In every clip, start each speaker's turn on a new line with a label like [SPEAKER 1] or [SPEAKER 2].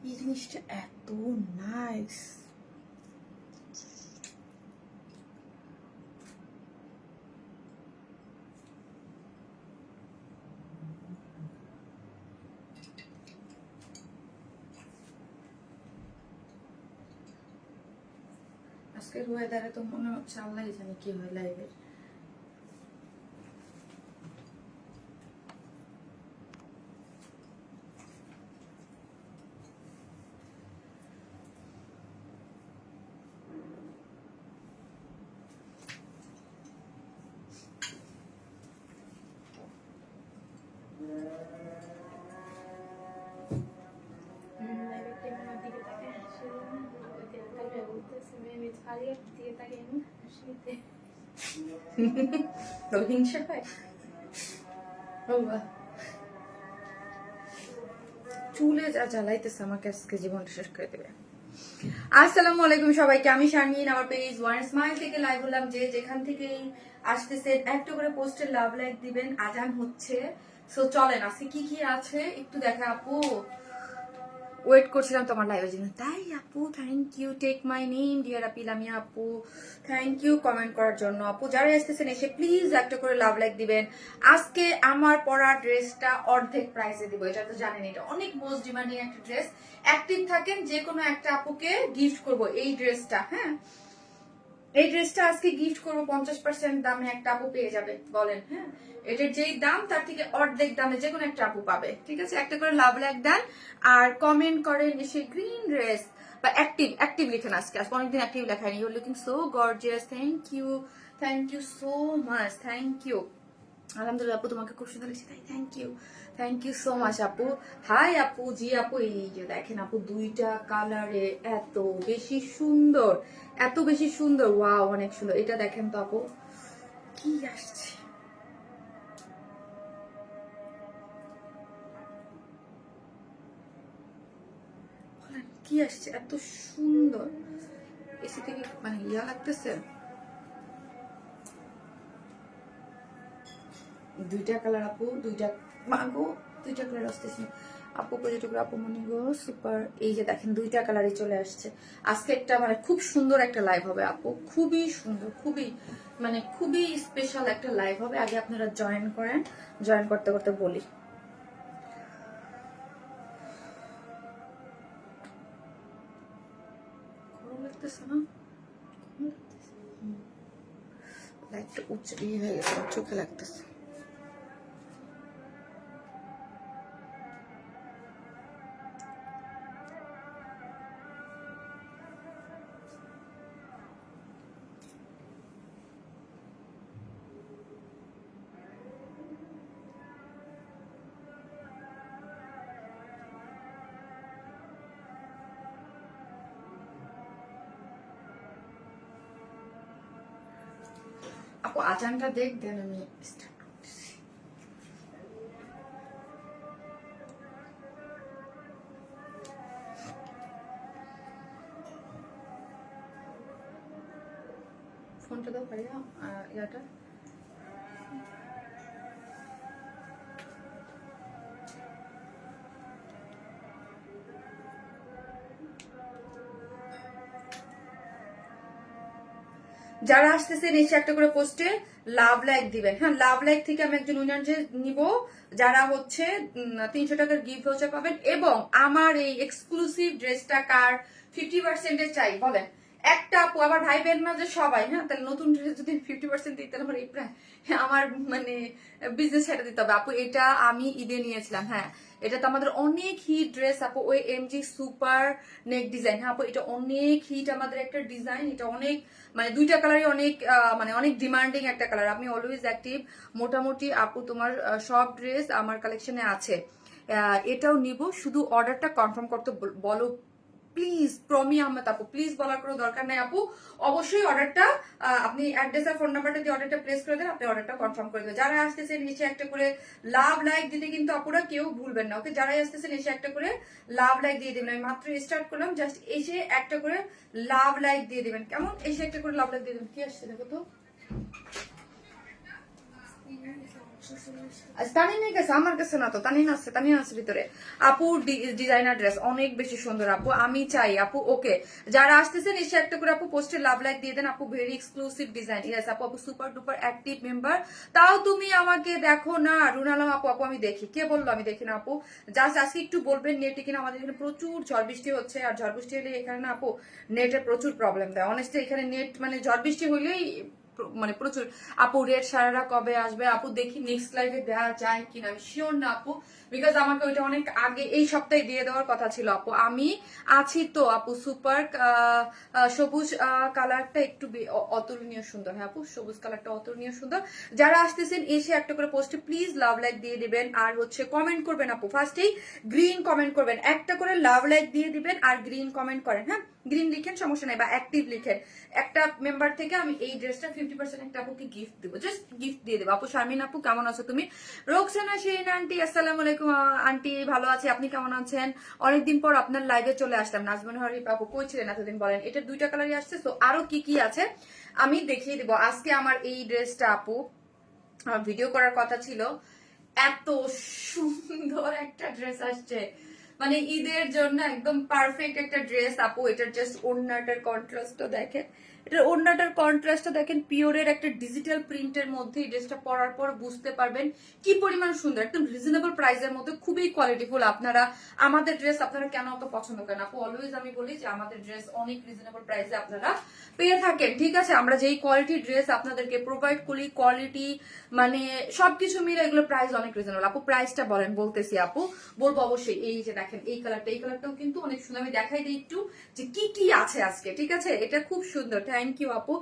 [SPEAKER 1] এই জিনিসটা এত নাইস। আজকের ওয়েদারে তো মনে হচ্ছে আল্লাহ জানে কি হয় লাইভের। হিংসা হয়। চুলে যা জ্বালাইতেছে আমাকে আজকে জীবনটা শেষ করে দেবে। আসসালামু আলাইকুম সবাইকে, আমি শারমিন, আমার পেজ ওয়ান স্মাইল থেকে লাইভ হলাম। যে যেখান থেকেই আসতেছেন একটা করে পোস্টে লাভ লাইক দিবেন। আজান হচ্ছে, সো চলেন আজকে কি কি আছে একটু দেখা। আপু ওয়েট করছিলাম তোমার লাইভের জন্য, তাই আপু thank you, take my name dear আপিলামিয়া আপু, থ্যাংক ইউ কমেন্ট করার জন্য। আপু যারা আসতেছেন এসে প্লিজ একটা করে লাভ লাইক দিবেন। আজকে আমার পরা ড্রেসটা অর্ধেক প্রাইসে দিব, এটা তো জানেন, এটা অনেক মোস্ট ডিমান্ডিং একটা ড্রেস। অ্যাক্টিভ থাকেন, যে কোনো একটা আপুকে গিফট করব এই ড্রেসটা। হ্যাঁ, এই ড্রেসটা আজকে গিফট করবো 50% দামে, একটা আপু পেয়ে যাবে। বলেন হ্যাঁ, এটার যেই দাম তার থেকে অর্ধেক দামে যে কোনো একটা আপু পাবে। ঠিক আছে, একটা করে লাভ লাইক দেন আর কমেন্ট করেন এসে গ্রিন ড্রেস বা অ্যাক্টিভ অ্যাক্টিভ লিখেন। আজকে অনেকদিন অ্যাক্টিভ লেখায়নি। You looking so gorgeous, thank you so much, thank you. আলহামদুলিল্লাহ আপু, তোমাকে খুব সুন্দর লাগছে, তাই থ্যাংক ইউ সো মাচ আপু। হাই আপু, জি আপু, এই যে দেখেন আপু, দুইটা কালারে এত বেশি সুন্দর, এত বেশি সুন্দর, ওয়াও অনেক সুন্দর। এটা দেখেন তো আপু, কি আসছে, কি আসছে, এত সুন্দর। এসি থেকে মানে ইয়া লাগতেছে। দুইটা কালার আপু, দুইটা মাগো, দুইটা কালার আসতেছে আপু। যেটুকু আপু মনে গো সুপার। এই যে দেখেন দুইটা কালারই চলে আসছে। আজকে একটা মানে খুব সুন্দর একটা লাইভ হবে আপু, খুবই সুন্দর, খুবই মানে খুবই স্পেশাল একটা লাইভ হবে। আগে আপনারা জয়েন করেন, জয়েন করতে করতে বলি। গরম লাগতেছে না? লাইটটা উচ্চ ইয়ে হয়ে গেছে, চোখে লাগতেছে। আপু আজানটা দেখ, দেন আমি স্টার্ট করতেছি। ফোনটা দাও পারিয়া, ইয়াটা যারা আসতেছেন এসে একটা করে পোস্টে লাভ লাইক দিবেন। হ্যাঁ, লাভ লাইক থেকে আমি একজন উইনার নিব, যারা হচ্ছে 300 টাকার গিফট ভাউচার পাবেন। এবং আমার এই এক্সক্লুসিভ ড্রেসটা কার 50% চাই বলেন। একটা আপু, আমার ভাই বোন না যে সবাই, হ্যাঁ, তাহলে নতুন ড্রেস যদি 50% দিই তাহলে আমার এই প্রায় আমার মানে বিজনেস ছেড়ে দিতে হবে আপু। এটা আমি ঈদে নিয়েছিলাম। হ্যাঁ, এটা তো আমাদের অনেক হিট ড্রেস আপু, ওই এমজি সুপার নেক ডিজাইন। হ্যাঁ আপু, এটা অনেক হিট আমাদের একটা ডিজাইন। এটা অনেক মানে দুইটা কালারই অনেক মানে অনেক ডিমান্ডিং একটা কালার। আমি অলওয়েজ অ্যাক্টিভ, মোটামুটি আপু তোমার সব ড্রেস আমার কালেকশনে আছে। এটাও নিব, শুধু অর্ডারটা কনফার্ম করতে বলো প্লিজ। প্রমি আহমেদ আপু, প্লিজ বলার কোনো দরকার নাই আপু, অবশ্যই অর্ডারটা আপনি অ্যাড্রেস আর ফোন নাম্বারটা দিয়ে অর্ডারটা প্লেস করে দেন, আপনি অর্ডারটা কনফার্ম করে দেবেন। যারা আসতেছেন নিচে একটা করে লাভ লাইক দিতে কিন্তু আপুরা কেউ ভুলবেন না, ওকে? যারাই আসতেছেন এসে একটা করে লাভ লাইক দিয়ে দেবেন। আমি মাত্র স্টার্ট করলাম, জাস্ট এসে একটা করে লাভ লাইক দিয়ে দেবেন, কেমন? এসে একটা করে লাভ লাইক দিয়ে দেবেন। কি আসছে দেখো তো, তানিনের কাছে, আমার কাছে না তো, তানিন আছে ভিতরে। আপু ডিজাইনার ড্রেস অনেক বেশি সুন্দর আপু, আমি চাই আপু। ওকে, যারা আসতেছেন এসে একটা করে আপু পোস্টে লাভ লাইক দিয়ে দেন আপু। Very exclusive design. ইয়েস আপু, আপু সুপার ডুপার অ্যাক্টিভ মেম্বার। তাও তুমি আমাকে দেখো না রুনালাম আপু। আপু আমি দেখি, কে বললো আমি দেখি না আপু? জাস্ট আজকে একটু বলবেন নেটে কিনা, আমাদের এখানে প্রচুর ঝড় বৃষ্টি হচ্ছে, আর ঝড় বৃষ্টি হলে এখানে না আপু নেটের প্রচুর প্রবলেম দেয়। অনেস্টলি এখানে নেট মানে ঝড় বৃষ্টি হইলেই মানে প্রচুর। আপু রেড সারারা কবে আসবে আপু? দেখি নেক্সট লাইভে দেওয়া যায় কিনা, আমি শিওর না আপু, বিকজ আমাকে ওইটা অনেক আগে এই সপ্তাহে দিয়ে দেওয়ার কথা ছিল আপু। আমি আছি তো আপু। সুপার সবুজ কালারটা একটু অতুলনীয় সুন্দর। হ্যাঁ আপু, সবুজ কালারটা অতুলনীয় সুন্দর। যারা আসতেছেন এসে একটা করে পোস্টে প্লিজ লাভ লাইক দিয়ে দিবেন, আর হচ্ছে কমেন্ট করবেন আপু। ফার্স্টেই গ্রিন কমেন্ট করবেন, একটা করে লাভ লাইক দিয়ে দিবেন আর গ্রিন কমেন্ট করেন। হ্যাঁ, গ্রিন লিখেন, সমস্যা নাই, বা অ্যাক্টিভ লিখেন। একটা মেম্বার থেকে আমি এই ড্রেসটা 50% একটা আপুকে গিফট দেবো, জাস্ট গিফট দিয়ে দেবো আপু। শারমিন আপু কেমন আছো তুমি? রোকসানা শিরিন আন্টি আসসালামু আলাইকুম আন্টি, ভালো আছি, আপনি কেমন আছেন? অনেকদিন পর আপনার লাইভে চলে আসলাম। নাজমুন হরিফ আপু কই ছিলেন এতদিন বলেন? এটা দুইটা কালারই আসছে, তো আরো কি কি আছে আমি দেখিয়ে দিব। আজকে আমার এই ড্রেসটা আপু ভিডিও করার কথা ছিল, এত সুন্দর একটা ড্রেস আসছে, মানে ঈদের জন্য একদম পারফেক্ট একটা ড্রেস আপু। এটার জাস্ট ওড়নাটার কন্ট্রাস্টটা দেখেন, এটার ওড়নাটার কন্ট্রাস্টটা দেখেন, পিওরের একটা ডিজিটাল প্রিন্টের মধ্যে এই ড্রেসটা পরার পর বুঝতে পারবেন কি পরিমাণ সুন্দর। একদম রিজনেবল প্রাইসের মধ্যে, খুবই কোয়ালিটিফুল। আপনারা আমাদের ড্রেস আপনারা কেন অত পছন্দ করেন আপু? অলওয়েজ আমি বলি যে আমাদের ড্রেস অনেক রিজনেবল প্রাইসে আপনারা পেয়ে থাকেন, ঠিক আছে? আমরা যেই কোয়ালিটির ড্রেস আপনাদেরকে প্রোভাইড করি, কোয়ালিটি মানে সবকিছু মিলে এগুলো প্রাইস অনেক রিজনেবল আপু। প্রাইসটা বলেন, বলতেছি আপু, বলবো অবশ্যই। এই যে দেখেন এই কালারটা, এই কালারটাও কিন্তু অনেক সুন্দর। আমি দেখাই দিই একটু যে কি কি আছে আজকে, ঠিক আছে? এটা খুব সুন্দর, থ্যাংক ইউ আপু।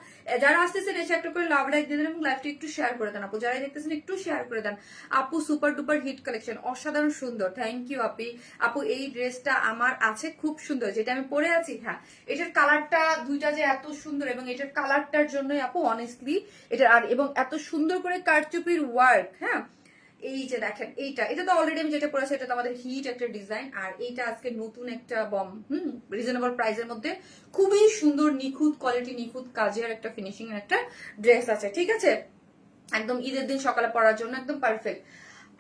[SPEAKER 1] যারা আসতেছেন এসে একটা করে লাভ লাইক দিয়ে দেন এবং লাইভটা একটু শেয়ার করে দেন আপু। যারা দেখতেছেন একটু শেয়ার করে দেন আপু। সুপার ডুপার হিট কালেকশন, অসাধারণ সুন্দর, থ্যাংক ইউ আপি। আপু এই ড্রেসটা আমার আছে, খুব সুন্দর, যেটা আমি পরে আছি। হ্যাঁ, এটার কালারটা দুইটা যে এত সুন্দর, এবং এটার কালারটার জন্যই আপু অনেস্টলি এটা, আর এবং এত সুন্দর করে কারচুপির ওয়ার্ক। হ্যাঁ, এই যে দেখেন এটা তো অলরেডি আমি যেটা পরেছি এটা তো আমাদের হিট একটা ডিজাইন, আর এইটা আজকে নতুন একটা বম। রিজনেবল প্রাইসের মধ্যে খুবই সুন্দর, নিখুঁত কোয়ালিটি, নিখুঁত কাজের একটা ফিনিশিং এর একটা ড্রেস আছে, ঠিক আছে? একদম ঈদের দিন সকালে পরার জন্য একদম পারফেক্ট।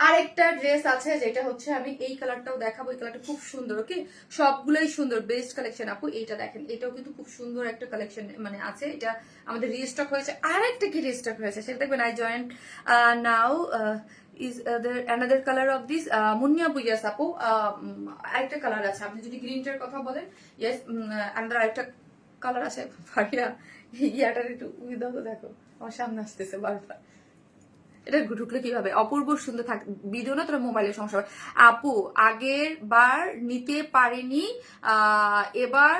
[SPEAKER 1] আরেকটা ড্রেস আছে যেটা হচ্ছে আমি এই কালারটাও দেখাবো। এই কালারটা খুব সুন্দর, ওকে? সবগুলোই সুন্দর, বেস্ট কালেকশন আপু। এইটা দেখেন, এটাও কিন্তু খুব সুন্দর একটা কালেকশন মানে আছে। এটা আমাদের রিস্টক হয়েছে, আরেকটা কি রিস্টক হয়েছে সেটা দেখবেন। I joint now is there another color of this মুন্নিয়া আপু? ইয়েস আপু, আরেকটা কালার আছে। আপনি যদি গ্রিনটার কথা বলেন, ইয়েস, আন্ডার আরেকটা কালার আছে। ভাইয়া ইয়াটার একটু উইদাও তো, দেখো আমার সামনে আসতেছে বারবার। এটা ঢুকলে কিভাবে অপূর্ব সুন্দর থাক, ভিডিও না তোরা মোবাইলের সমস্যা হবে আপু। আগের বার নিতে পারিনি, এবার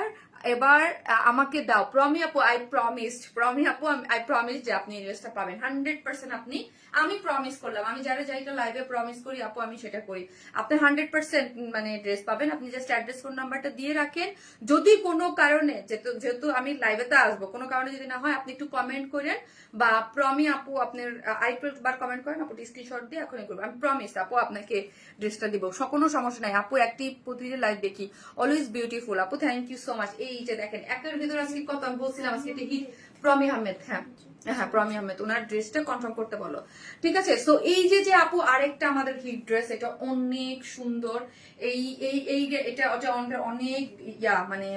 [SPEAKER 1] এবার আমাকে দাও প্রমি আপু। আই প্রমিসড, প্রমি আপু, আই প্রমিস যে আপনি এই ড্রেসটা পাবেন 100%। আপনি, আমি প্রমিস করলাম, আমি যারা যাইটা লাইভে প্রমিস করি আপু, আমি সেটা করি। আপনি 100% মানে ড্রেস পাবেন। আপনি জাস্ট অ্যাড্রেস, ফোন নাম্বারটা দিয়ে রাখেন। যদি কোনো কারণে, যেহেতু আমি লাইভেতে আসবো, কোনো কারণে যদি না হয় আপনি একটু কমেন্ট করেন, বা প্রমি আপু আপনার আরেকটু বার কমেন্ট করেন আপু, স্ক্রিনশট দিয়ে এখনই করবো। আমি প্রমিস আপু আপনাকে ড্রেসটা দিব, কোনো সমস্যা নাই আপু। অ্যাক্টিভ, প্রতিদিন লাইভ দেখি, অলওয়েজ বিউটিফুল আপু, থ্যাংক ইউ সো মাচ। এই যে দেখেন একের ভিতরে আজকে কত আমি বলছিলাম, আজকে এটা হিট। প্রমি আহমেদ, হ্যাঁ হ্যাঁ, প্রমি আহমেদ, ওনার ড্রেসটা কনফার্ম করতে বলো, ঠিক আছে? সো এই যে আপু আরেকটা আমাদের হিট ড্রেস, এটা অনেক সুন্দর। এই এই এই এটা অনেক মানে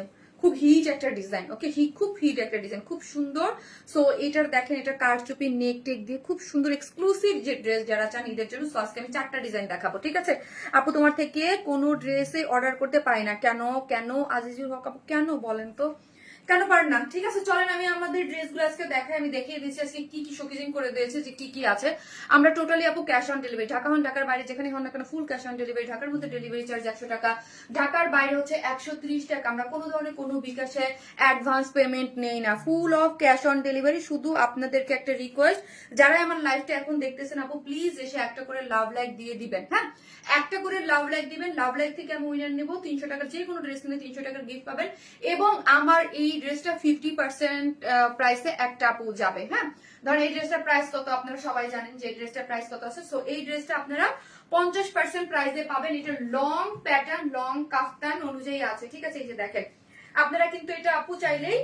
[SPEAKER 1] খুব হিট একটা ডিজাইন, ওকে? খুব হিট একটা ডিজাইন, খুব সুন্দর। সো এটার দেখেন, এটা কারচুপি নেক টেক দিয়ে খুব সুন্দর এক্সক্লুসিভ যে ড্রেস যারা চান ঈদের জন্য। সো আজকে আমি 4টা ডিজাইন দেখাবো, ঠিক আছে আপু? তোমার থেকে কোনো ড্রেসে অর্ডার করতে পারি না কেন? কেন আজিজুল হক আপু, কেন বলেন তো, কেন পারেন না? ঠিক আছে, চলেন আমি আমাদের ড্রেসগুলো আজকে দেখাই। আমি দেখিয়ে দিচ্ছি আজকে কি কি শোকেজিং করে দিয়েছে, যে কি কি আছে। আমরা টোটালি আপু ক্যাশ অন ডেলিভারি, ঢাকা হন ঢাকার বাইরে যেখানে হন না কেন ফুল ক্যাশ অন ডেলিভারি। ঢাকার মধ্যে ডেলিভারি চার্জ 100 টাকা, ঢাকার বাইরে হচ্ছে 130 টাকা। আমরা কোনো ধরনের কোনো বিকাশে অ্যাডভান্স পেমেন্ট নেই না, full of cash on delivery. শুধু আপনাদেরকে একটা রিকোয়েস্ট, যারা আমার লাইভটা এখন দেখতেছেন আপু, প্লিজ এসে একটা করে লাভ লাইক দিয়ে দিবেন। হ্যাঁ, একটা করে লাভ লাইক দিবেন। লাভ লাইক থেকে আমি উইনার নেবো 300 টাকার, যে কোনো ড্রেস কিনে 300 টাকার গিফট পাবেন। এবং আমার এই ড্রেসটা 50% প্রাইসে একটা আপু যাবে। হ্যাঁ, ধরেন এই ড্রেসটার প্রাইস কত আপনারা সবাই জানেন, যে ড্রেসটার প্রাইস কত আছে। সো এই ড্রেসটা আপনারা 50% প্রাইসে পাবেন। এটা লং প্যাটার্ন, লং কাফতান অনুযায়ী আছে, ঠিক আছে? এই যে দেখেন, আপনারা কিন্তু এটা আপু চাইলেই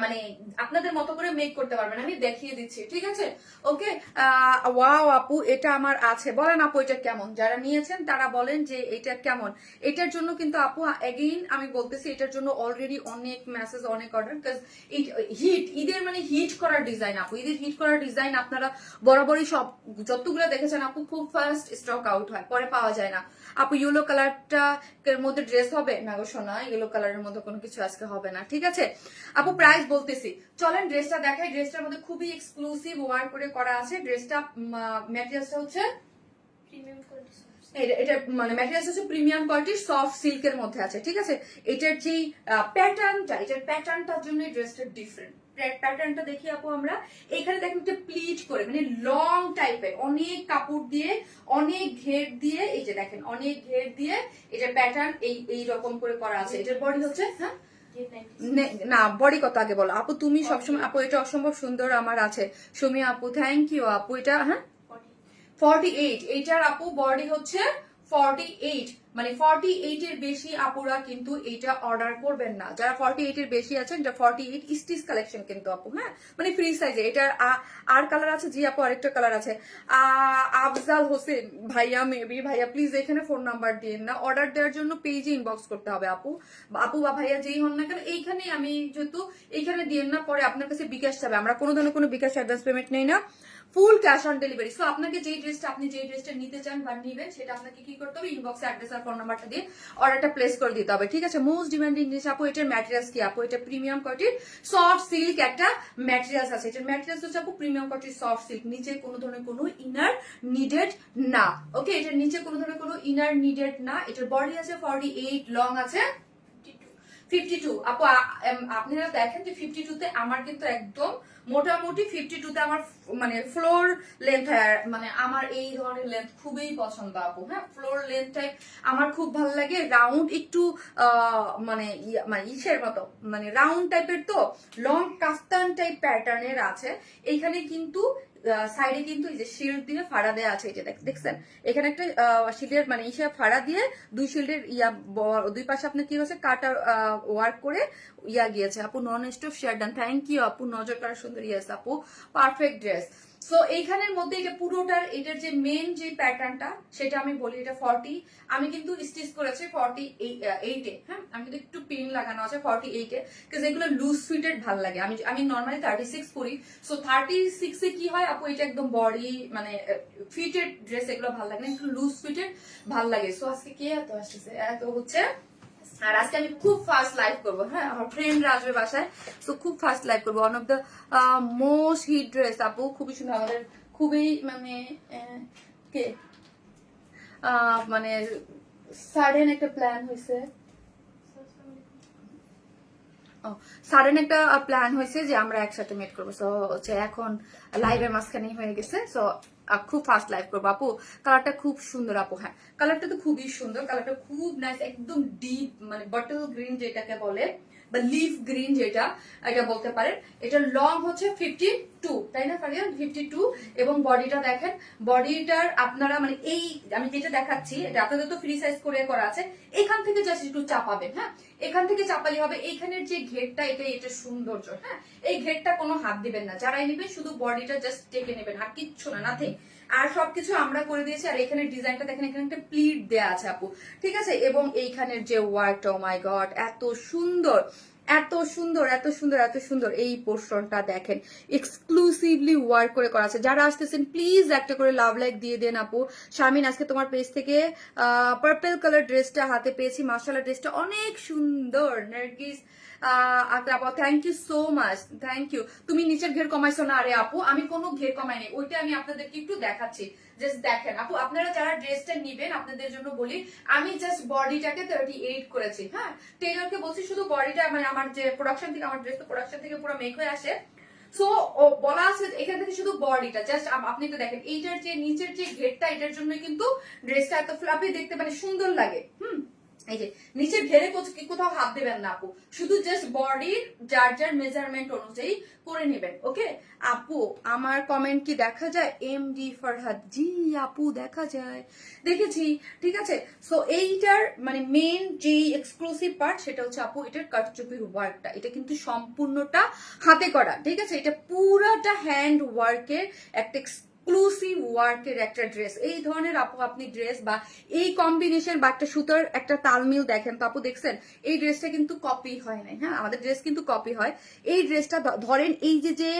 [SPEAKER 1] মানে আপনাদের মতো করে মেক করতে পারবেন, আমি দেখিয়ে দিচ্ছি, ঠিক আছে? ওকে, ওয়াও আপু, এটা আমার আছে, বলেন আপু এটা কেমন? যারা নিয়েছেন তারা বলেন যে এটা কেমন। এটার জন্য কিন্তু আপু এগেইন আমি বলতেছি, এটার জন্য অলরেডি অনেক মেসেজ, অনেক অর্ডার, বিকজ হিট, ঈদের মানে হিট করার ডিজাইন আপু, ঈদের হিট করার ডিজাইন আপনারা বরাবরই সব যতগুলো দেখেছেন আপু খুব ফাস্ট স্টক আউট হয়, পরে পাওয়া যায় না আপু। ইয়েলো কালারটা এর মধ্যে ড্রেস হবে না গো সোনা, ইয়েলো কালারের মধ্যে কোনো কিছু আজকে হবে না, ঠিক আছে আপু? প্রাইস বলতেছি, চলেন ড্রেসটা দেখাই। ড্রেসটার মধ্যে খুবই এক্সক্লুসিভ ওয়ার্ক করে করা আছে। ড্রেসটা ম্যাটেরিয়ালসটা হচ্ছে এটা মানে ম্যাটেরিয়ালস হচ্ছে প্রিমিয়াম কোয়ালিটির সফট সিল্কের মধ্যে আছে, ঠিক আছে? এটার যে প্যাটার্নটা, এটার প্যাটার্নটার জন্য ড্রেসটা ডিফারেন্ট। প্যাটার্নটা দেখি আপু আমরা, এখানে দেখেন একটা প্লিট করে মানে লং টাইপের, অনেক কাপড় দিয়ে, অনেক ঘের দিয়ে, এই যে দেখেন অনেক ঘের দিয়ে এটা প্যাটার্ন এই রকম করে করা আছে। এটার বডি হচ্ছে, হ্যাঁ না বডি কত আগে বলো আপু, তুমি সবসময় আপু এটা অসম্ভব সুন্দর আমার আছে। সুমি আপু থ্যাংক ইউ আপু। এটা হ্যাঁ 48, এইটার আপু বডি হচ্ছে 48, মানে 48 এর বেশি আপুরা কিন্তু এটা অর্ডার করবেন না। যারা 48 এর বেশি আছেন, এটা 48 স্টিচ কালেকশন কিন্তু আপু, হ্যাঁ মানে ফ্রি সাইজে। এটার আর কালার আছে জি আপু, আরেকটা কালার আছে। আফজাল হোসেন ভাইয়া, মেবি ভাইয়া প্লিজ এখানে ফোন নাম্বার দিন না, অর্ডার দেওয়ার জন্য পেজে ইনবক্স করতে হবে আপু। আপু বা ভাইয়া যেই হন না কেন, এইখানে আমি যেহেতু এইখানে দিন না, পরে আপনার কাছে বিকাশ যাবে, আমরা কোনো ধরনের কোনো বিকাশ অ্যাডভান্স পেমেন্ট নেই না, full cash on delivery. So আপনাকে যেই ড্রেসটা, আপনি যেই ড্রেসটা নিতে চান বা নিবেন, সেটা আপনাকে কি করতে হবে, ইনবক্সে অ্যাড্রেস আর ফোন নাম্বারটা দিয়ে অর্ডারটা প্লেস করে দিতে হবে, ঠিক আছে? মোস্ট ডিমান্ডিং জিনিস আপু, এটার ম্যাটেরিয়ালস কি আপু? এটা প্রিমিয়াম কোয়ালিটির সফট সিল্ক একটা ম্যাটেরিয়ালস আছে। এটার ম্যাটেরিয়ালস হচ্ছে আপু প্রিমিয়াম কোয়ালিটির সফট সিল্ক, নিচে কোনো ধরনের কোনো ইনার নিডেড না। ওকে, এটার নিচে কোনো ধরনের কোনো ইনার নিডেড না। এটার বডি আছে 48, লং আছে 52 আপু। আপনারা দেখেন যে 52 তে আমার কিন্তু একদম মোটামুটি 52 তে আমার মানে ফ্লোর লেন্থ হয়, মানে আমার এই ধরনের লেন্থ খুবই পছন্দ আপু, হ্যাঁ ফ্লোর লেন্থ টাইপ আমার খুব ভালো লাগে। রাউন্ড একটু মানে মানে ইসের মতো, মানে রাউন্ড টাইপের, তো লং কাফতান টাইপ প্যাটার্নের আছে। এইখানে কিন্তু সাইডে কিন্তু এই যে শিল্ড দিয়ে ফাড়া দেওয়া আছে, এই যে দেখছেন এখানে একটা শিল্ডের মানে ইসে ফাড়া দিয়ে দুই শিল্ডের দুই পাশে আপনার কি হচ্ছে কাটার ওয়ার্ক করে গিয়েছে আপু। Non stop share done, thank you আপু, নজর করা সুন্দর, ইয়েস আপু পারফেক্ট ড্রেস। সো এইখানের মধ্যে এটা পুরোটার, এটার যে মেন যে প্যাটার্নটা সেটা আমি বলি, এটা 40, আমি কিন্তু স্টিচ করেছি 48-এ, হ্যাঁ আমি কিন্তু একটু পিন লাগানো আছে 48-এ, কারণ এগুলো লুজ ফিটেড ভাল লাগে। আমি নর্মালি 36 পরি, সো 36-এ কি হয় আপু, এটা একদম বডি মানে ফিটেড ড্রেস, এগুলো ভাল লাগে না, একটু লুজ ফিটেড ভাল লাগে। সো আজকে কে এত আসতেছে, এত হচ্ছে, আর আজকে আমি খুব ফাস্ট লাইভ করবো, হ্যাঁ আমার ফ্রেন্ডরা আসবে বাসায়, তো খুব ফাস্ট লাইভ করবো। One of the most hit dress আপু, খুবই সুন্দর, আমাদের খুবই মানে কে মানে সাডেন একটা প্ল্যান হয়েছে, সাডেন একটা প্ল্যান হয়েছে যে আমরা একসাথে মিট করবো। সো হচ্ছে এখন লাইভের মাঝখানেই হয়ে গেছে, সো খুব ফাস্ট লাইভ করবো আপু। কালারটা খুব সুন্দর আপু, হ্যাঁ কালারটা তো খুবই সুন্দর, কালারটা খুব নাইস, একদম ডিপ মানে বটল গ্রিন যেটাকে বলে বা লিফ গ্রিন যেটা এটা বলতে পারেন। এটা লং হচ্ছে 52, তাই না ফারিয়া? 52, এবং বডিটা দেখেন, বডিটার আপনারা মানে এই আমি যেটা দেখাচ্ছি এটা আপনাদের তো ফ্রি সাইজ করে করা আছে, এখান থেকে জাস্ট একটু চাপাবেন, হ্যাঁ এখান থেকে চাপালি হবে। এইখানের যে ঘেরটা এটা সৌন্দর্য, হ্যাঁ এই ঘেরটা কোনো হাত দিবেন না, যারাই নেবেন শুধু বডিটা জাস্ট টেকে নেবেন, আর কিচ্ছু না, নাথিং। আর সবকিছু আমরা করে দিয়েছি। আর এখানে ডিজাইনটা দেখেন, এখানে একটা প্লিট দেয়া আছে আপু, ঠিক আছে? এবং এইখানের যে ওয়ার্কটা, ও মাই গড এত সুন্দর, এত সুন্দর, এত সুন্দর, এত সুন্দর। এই পোর্শনটা দেখেন এক্সক্লুসিভলি ওয়ার্ক করে করা আছে। যারা আসতেছেন প্লিজ একটা করে লাভ লাইক দিয়ে দেন আপু। শারমিন আজকে তোমার পেজ থেকে পার্পল কালার ড্রেসটা হাতে পেয়েছি, মাশাআল্লাহ ড্রেসটা অনেক সুন্দর। Nargis thank you so much, thank you. তুমি নিচের ঘের কমাইছো না? আরে আপু আমি কোনো ঘের কমাইনি, ওইটা আমি আপনাদেরকে একটু দেখাচ্ছি, জাস্ট দেখেন আপু। আপনারা যারা ড্রেসটা নিবেন আপনাদের জন্য বলি, আমি জাস্ট বডিটাকে 38 করেছি, হ্যাঁ টেইলরকে বলছি শুধু বডিটা, মানে আমার যে প্রোডাকশন থেকে, আমার ড্রেস তো প্রোডাকশন থেকে পুরো মেক হয়ে আসে, সো বলা আছে এখান থেকে শুধু বডিটা জাস্ট আপনি তো দেখেন, এইটার যে নিচের যে ঘেরটা, এটার জন্য কিন্তু ড্রেসটা এত ফ্লাফি দেখতে মানে সুন্দর লাগে। এই যে নিচে ঘেরে কোথাও হাত দেবেন না আপু, শুধু জাস্ট বডির যার যার মেজারমেন্ট অনুযায়ী করে নেবেন। ওকে আপু, আমার কমেন্ট কি দেখা যায়? এমডি ফরহাদ, জি আপু দেখা যায়, দেখেছি। ঠিক আছে, সো এইটার মানে মেন যে এক্সক্লুসিভ পার্ট সেটা হচ্ছে আপু এটার কারচুপির ওয়ার্কটা, এটা কিন্তু সম্পূর্ণটা হাতে করা। ঠিক আছে, এটা পুরাটা হ্যান্ড ওয়ার্কের একটা এক্সক্লুসিভ ওয়ার্কের একটা ড্রেস। এই ধরনের আপু আপনি ড্রেস বা এই কম্বিনেশন বা একটা সুতার একটা তালমিল দেখেন তো আপু, দেখছেন এই ড্রেসটা কিন্তু কপি হয় নাই। হ্যাঁ, আমাদের ড্রেস কিন্তু কপি হয়। এই ড্রেসটা ধরেন এই যে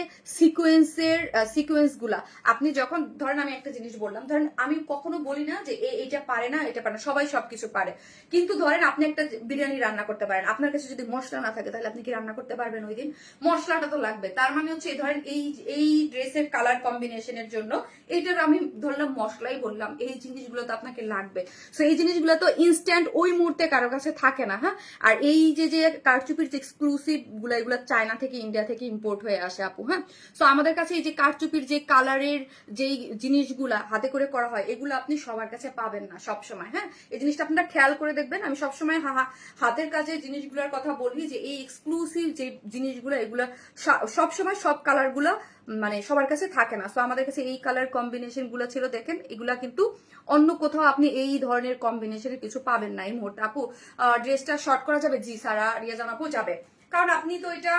[SPEAKER 1] সিকোয়েন্স গুলা, আপনি যখন ধরেন আমি একটা জিনিস বললাম, ধরেন আমি কখনো বলি না যে এইটা পারে না, এটা পারে না, সবাই সবকিছু পারে। কিন্তু ধরেন আপনি একটা বিরিয়ানি রান্না করতে পারেন, আপনার কাছে যদি মশলা না থাকে তাহলে আপনি কি রান্না করতে পারবেন ওই দিন? মশলাটা তো লাগবে। তার মানে হচ্ছে ধরেন এই ড্রেসের কালার কম্বিনেশনের জন্য এইটার আমি ধরলাম মশলাই বললাম, এই জিনিসগুলো তো আপনাকে লাগবে। সো এই জিনিসগুলো তো ইনস্ট্যান্ট ওই মুহূর্তে কারো কাছে থাকে না। হ্যাঁ, আর এই যে কারচুপির যে এক্সক্লুসিভ গুলা, এগুলো চায়না থেকে ইন্ডিয়া থেকে ইম্পোর্ট হয়ে আসে আপু। হ্যাঁ, সো আমাদের কাছে এই যে কারচুপির যে কালারের যেই জিনিসগুলা হাতে করে করা হয়, এগুলো আপনি সবার কাছে পাবেন না সব সময়। হ্যাঁ, এই জিনিসটা আপনারা খেয়াল করে দেখবেন। আমি সবসময় হাতের কাজের জিনিসগুলোর কথা বলি যে এই এক্সক্লুসিভ যে জিনিসগুলো, এগুলো সবসময় সব কালারগুলো মানে সবার কাছে থাকে না। সো আমাদের কাছে এই কালার কম্বিনেশন গুলো ছিল, দেখেন এগুলা কিন্তু অন্য কোথাও আপনি এই ধরনের কম্বিনেশনের কিছু পাবেন না এই মুহূর্তে। আপু ড্রেসটা শর্ট করা যাবে? জি সারা রিয়াজান আপু যাবে, কারণ আপনি তো এটা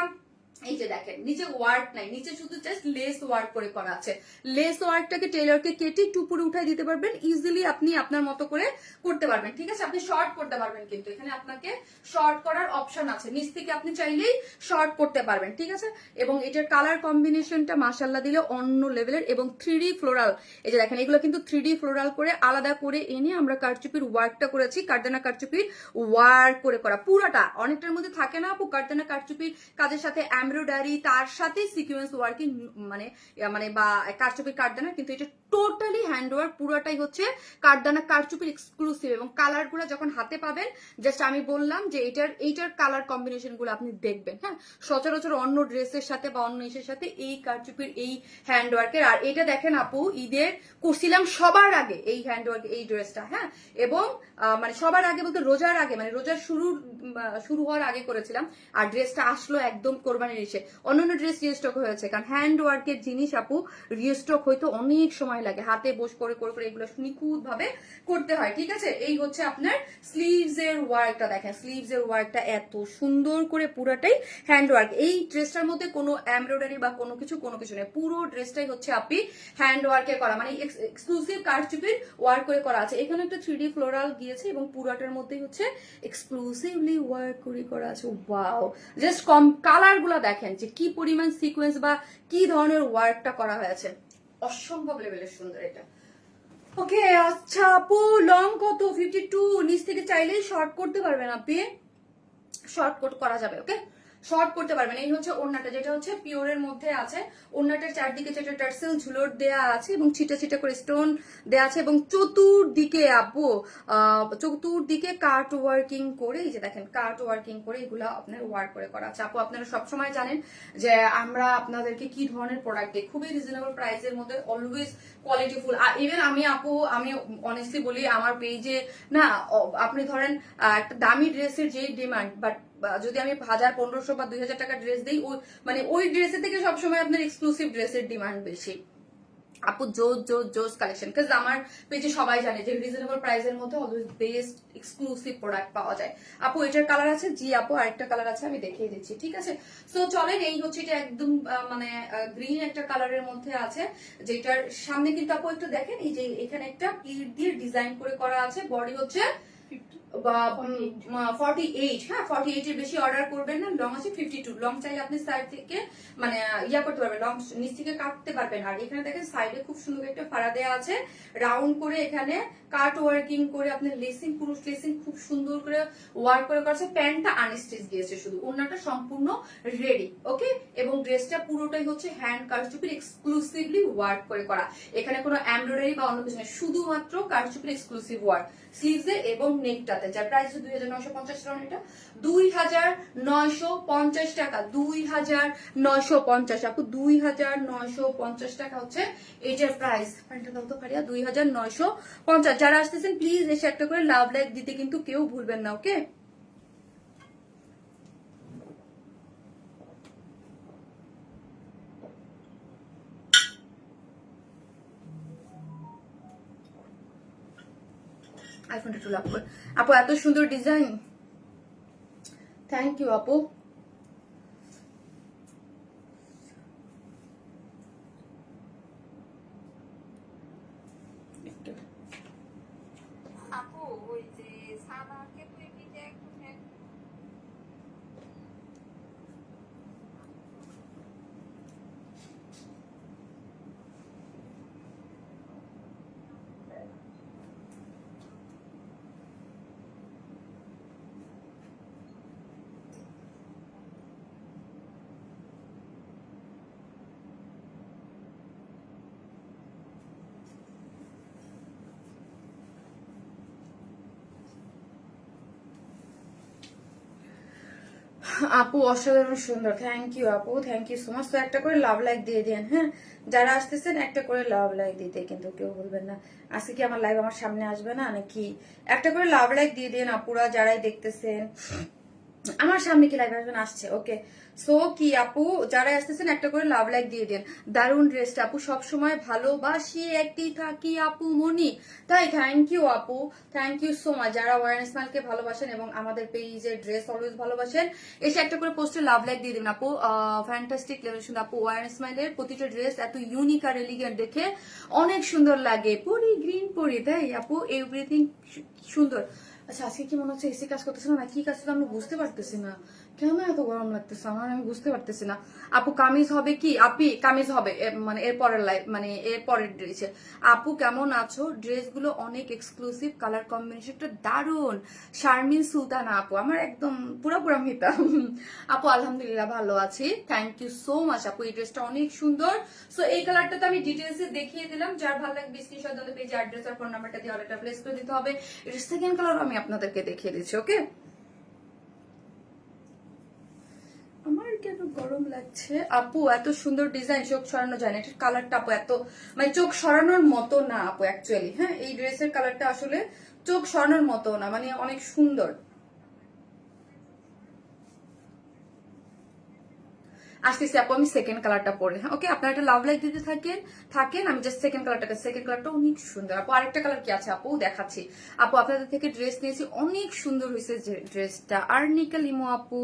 [SPEAKER 1] এই যে দেখেন নিচে ওয়ার্ক নাই, নিচে শুধু জাস্ট লেস ওয়ার্ক করে করা আছে। লেস ওয়ার্কটাকে টেলরকে কেটে একটু উপরে উঠাই দিতে পারবেন, ইজিলি আপনি আপনার মতো করে করতে পারবেন। ঠিক আছে, আপনি শর্ট করতে পারবেন, কিন্তু এখানে আপনাকে শর্ট করার অপশন আছে, নিচ থেকে আপনি চাইলেই শর্ট করতে পারবেন। ঠিক আছে, এবং এটার কালার কম্বিনেশনটা মাশাআল্লাহ দিলে অন্য লেভেলের, এবং 3D ফ্লোরাল। এই যে দেখেন এগুলো কিন্তু 3D ফ্লোরাল করে আলাদা করে এনে আমরা কারচুপির ওয়ার্কটা করেছি, কারদানা কারচুপির ওয়ার্ক করে করা পুরাটা। অনেকটার মধ্যে থাকে না আপু কারদানা কারচুপির কাজের সাথে এমব্রয়ডারি, তার সাথে সিকোয়েন্স ওয়ার্কিং মানে মানে বা কারচুপির কারদানা, কিন্তু এটা টোটালি হ্যান্ডওয়ার্ক, পুরোটাই হচ্ছে কারদানা কারচুপির এক্সক্লুসিভ। এবং কালার গুলো যখন হাতে পাবেন, জাস্ট আমি বললাম যে এইটার কালার কম্বিনেশন গুলো আপনি দেখবেন। হ্যাঁ, সচরাচর অন্য ড্রেসের সাথে বা অন্য ইসের সাথে এই কারচুপির এই হ্যান্ডওয়ার্কের, আর এটা দেখেন আপু ঈদের করছিলাম সবার আগে এই হ্যান্ডওয়ার্ক এই ড্রেসটা। হ্যাঁ, এবং মানে সবার আগে বলতে রোজার আগে, মানে রোজার শুরু হওয়ার আগে করেছিলাম, আর ড্রেসটা আসলো একদম কোরবানির এসে। অন্যান্য ড্রেস রিস্টক হয়েছে, কারণ হ্যান্ড ওয়ার্কের জিনিস আপু রিস্টক হইতে অনেক সময় লাগে, হাতে বসে করে করে করে এগুলো নিখুঁত ভাবে করতে হয়। ঠিক আছে, এই হচ্ছে আপনার স্লিভস এর ওয়ার্কটা, দেখেন স্লিভস এর ওয়ার্কটা এত সুন্দর করে, পুরাটাই হ্যান্ড ওয়ার্ক। এই ড্রেসটার মধ্যে কোনো এমব্রয়ডারি বা কোনো কিছু নেই, পুরো ড্রেসটাই হচ্ছে আপনি হ্যান্ড ওয়ার্কে করা, মানে এক্সক্লুসিভ কারচুপির ওয়ার্ক করে করা আছে। এখানে একটা 3D ফ্লোরাল গিয়েছে এবং পুরাটার মধ্যেই হচ্ছে এক্সক্লুসিভলি ওয়ার্ক করে করা আছে। ওয়াও, জাস্ট কালার গুলা দেখেন যে কি পরিমাণ সিকোয়েন্স বা কি ধরনের ওয়ার্কটা করা হয়েছে, অসম্ভব লেভেলের সুন্দর এটা। ওকে আচ্ছা আপু, লং কত? 52। নিচ থেকে চাইলেই শর্ট করতে পারবেন আপনি, শর্ট করা যাবে। ওকে, শর্ট করতে পারবেন। এই হচ্ছে ওড়নাটা, যেটা হচ্ছে পিওরের মধ্যে আছে। ওড়নাটার চারদিকে যেটা টার্সেল ঝুলোর দেয়া আছে এবং ছিটা ছিটা করে স্টোন দেয়া আছে, এবং চতুর্দিকে আপু চতুর্দিকে কাট ওয়ার্কিং করে, এই যে দেখেন কাট ওয়ার্কিং করে এগুলা আপনার ওয়ার্ক করে করা আছে। আপু আপনারা সবসময় জানেন যে আমরা আপনাদেরকে কি ধরনের প্রোডাক্ট দিই, খুবই রিজনেবল প্রাইসের মধ্যে, অলওয়েজ কোয়ালিটিফুল। ইভেন আমি অনেস্টলি বলি আমার পেজে না, আপনি ধরেন একটা দামি ড্রেসের যে ডিমান্ড, বাট যদি আমি 1000, 1500 বা 2000 টাকা ড্রেস দিই, মানে ওই ড্রেসের থেকে সবসময় আপনার এক্সক্লুসিভ ড্রেসের ডিমান্ড বেশি আপু। জোস কালেকশন, কাজ আমার পেজে সবাই জানে যে রিজনেবল প্রাইসের মধ্যে অলওয়েজ বেস্ট এক্সক্লুসিভ প্রোডাক্ট পাওয়া যায়। আপু এটার কালার আছে? জি আপু আরেকটা কালার আছে, আমি দেখিয়ে দিচ্ছি। ঠিক আছে, সো চলেন, এই হচ্ছে এটা একদম মানে গ্রিন একটা কালারের মধ্যে আছে, যেটার সামনে কিন্তু আপু একটু দেখেন এই যে এখানে একটা প্লিট দিয়ে ডিজাইন করে করা আছে। বডি হচ্ছে 48। হ্যাঁ, 48 এর বেশি অর্ডার করবেন না। লং আছে 52। লং চাইলে আপনি সাইড থেকে মানে করতে পারবেন, লং নিচ থেকে কাটতে পারবেন। আর এখানে দেখেন সাইডে খুব সুন্দর একটা ফাড়া দেওয়া আছে, রাউন্ড করে এখানে কাট ওয়ার্কিং করে আপনার লেসিং, পুরো লেসিং খুব সুন্দর করে ওয়ার্ক করে করেছে। প্যান্টটা আনস্টিচ দিয়েছে শুধু, ওড়নাটা সম্পূর্ণ রেডি। ওকে, এবং ড্রেসটা পুরোটাই হচ্ছে হ্যান্ড কারচুপির এক্সক্লুসিভলি ওয়ার্ক করে করা, এখানে কোনো এমব্রয়ডারি বা অন্য কিছু নেই, শুধুমাত্র কারচুপির এক্সক্লুসিভ ওয়ার্ক স্লিভসে এবং নেকটাতে। হাতে, যার প্রাইস 2950 টাকা। এটা 2950 টাকা, 2950 আপু, 2950 টাকা হচ্ছে এটার প্রাইস। প্যান্টটা দাও তো পারিয়া, 2950। যারা আসতেছেন প্লিজ এসে একটা করে লাভ লাইক দিতে কিন্তু কেউ ভুলবেন না, ওকে? আইফোনটা একটু লাভ করে। আপু এত সুন্দর ডিজাইন, থ্যাংক ইউ আপু।
[SPEAKER 2] আপু ওই যে সানাকে তুই নিজে একটু
[SPEAKER 1] আপু অসাধারণ সুন্দর, থ্যাংক ইউ আপু, থ্যাংক ইউ সো মাচ। তো একটা করে লাভ লাইক দিয়ে দেন, হ্যাঁ? যারা আসতেছেন একটা করে লাভ লাইক দিতে কিন্তু কেউ বলবেন না। আজকে কি আমার লাইভ আমার সামনে আসবে না নাকি? একটা করে লাভ লাইক দিয়ে দেন আপুরা, যারাই দেখতেছেন। আমার সামনে কি লাইভ আসবেন? আসছে, ওকে। সো কি আপু যারা আসতেছেন একটা করে লাভ লাইক দিয়ে দেন। দারুণ ড্রেসটা আপু, সবসময় ভালোবাসি একটি থাকি আপু মনি। তাই থ্যাংক ইউ আপু, থ্যাংক ইউ সো মাচ। যারা ওয়ারেন স্মাইলকে ভালোবাসেন এবং আমাদের পেজের ড্রেস অলওয়েজ ভালোবাসেন, এসে একটা করে পোস্টে লাভ লাইক দিয়ে দেবেন আপু। ফ্যান্টাস্টিক লেভেল সুন্দর আপু, ওয়ারেন স্মাইলের প্রতিটা ড্রেস এত ইউনিক আর এলিগেন্ট, দেখে অনেক সুন্দর লাগে। পরি গ্রিন পরি, তাই আপু এভরিথিং সুন্দর। আচ্ছা আজকে কি মনে হচ্ছে এসি কাজ করতেছে না, কি কাজ আমি বুঝতে পারতেছি না। কেন এত গরম লাগতেছে আমার, আমি বুঝতে পারতেছি না। আপু কামিজ হবে কি? আপি কামিজ হবে মানে এর পরের লাইভ, মানে এর পরের ড্রেসে। আপু কেমন আছো? ড্রেসগুলো অনেক এক্সক্লুসিভ, কালার কম্বিনেশনটা দারুণ। শারমিন সুলতানা আপু, আমার একদম পুরোপুরি মিতা। আপু আলহামদুলিল্লাহ ভালো আছি, থ্যাংক ইউ সো মাচ আপু। এই ড্রেসটা অনেক সুন্দর। সো এই কালারটা তো আমি ডিটেলসে দেখিয়ে দিলাম। যার ভালো লাগবে স্ক্রিনশট দিতে পেজে অ্যাড্রেস আর ফোন নাম্বারটা দিয়ে অর্ডারটা প্লেস করে দিতে হবে। এটা সেকেন্ড কালার আমি আপনাদেরকে দেখিয়ে দিচ্ছি, ওকে? আমার কেন গরম লাগছে আপু? এত সুন্দর ডিজাইন, চোখ সরানো যায় না। এটার কালারটা আপু এত মানে চোখ সরানোর মতো না আপু অ্যাকচুয়ালি, হ্যাঁ? এই ড্রেসের কালারটা আসলে চোখ সরানোর মতো না, মানে অনেক সুন্দর। আসতেছি আপু, আমি সেকেন্ড কালারটা পরে, হ্যাঁ ওকে? আপনারা একটা লাভ লাইক দিতে থাকেন থাকেন আমি জাস্ট সেকেন্ড কালারটা অনেক সুন্দর আপু। আরেকটা কালার কি আছে আপু দেখাচ্ছি। আপু আপনাদের থেকে ড্রেস নিয়েছি, অনেক সুন্দর হয়েছে ড্রেসটা। আর্নিকা লিমো আপু,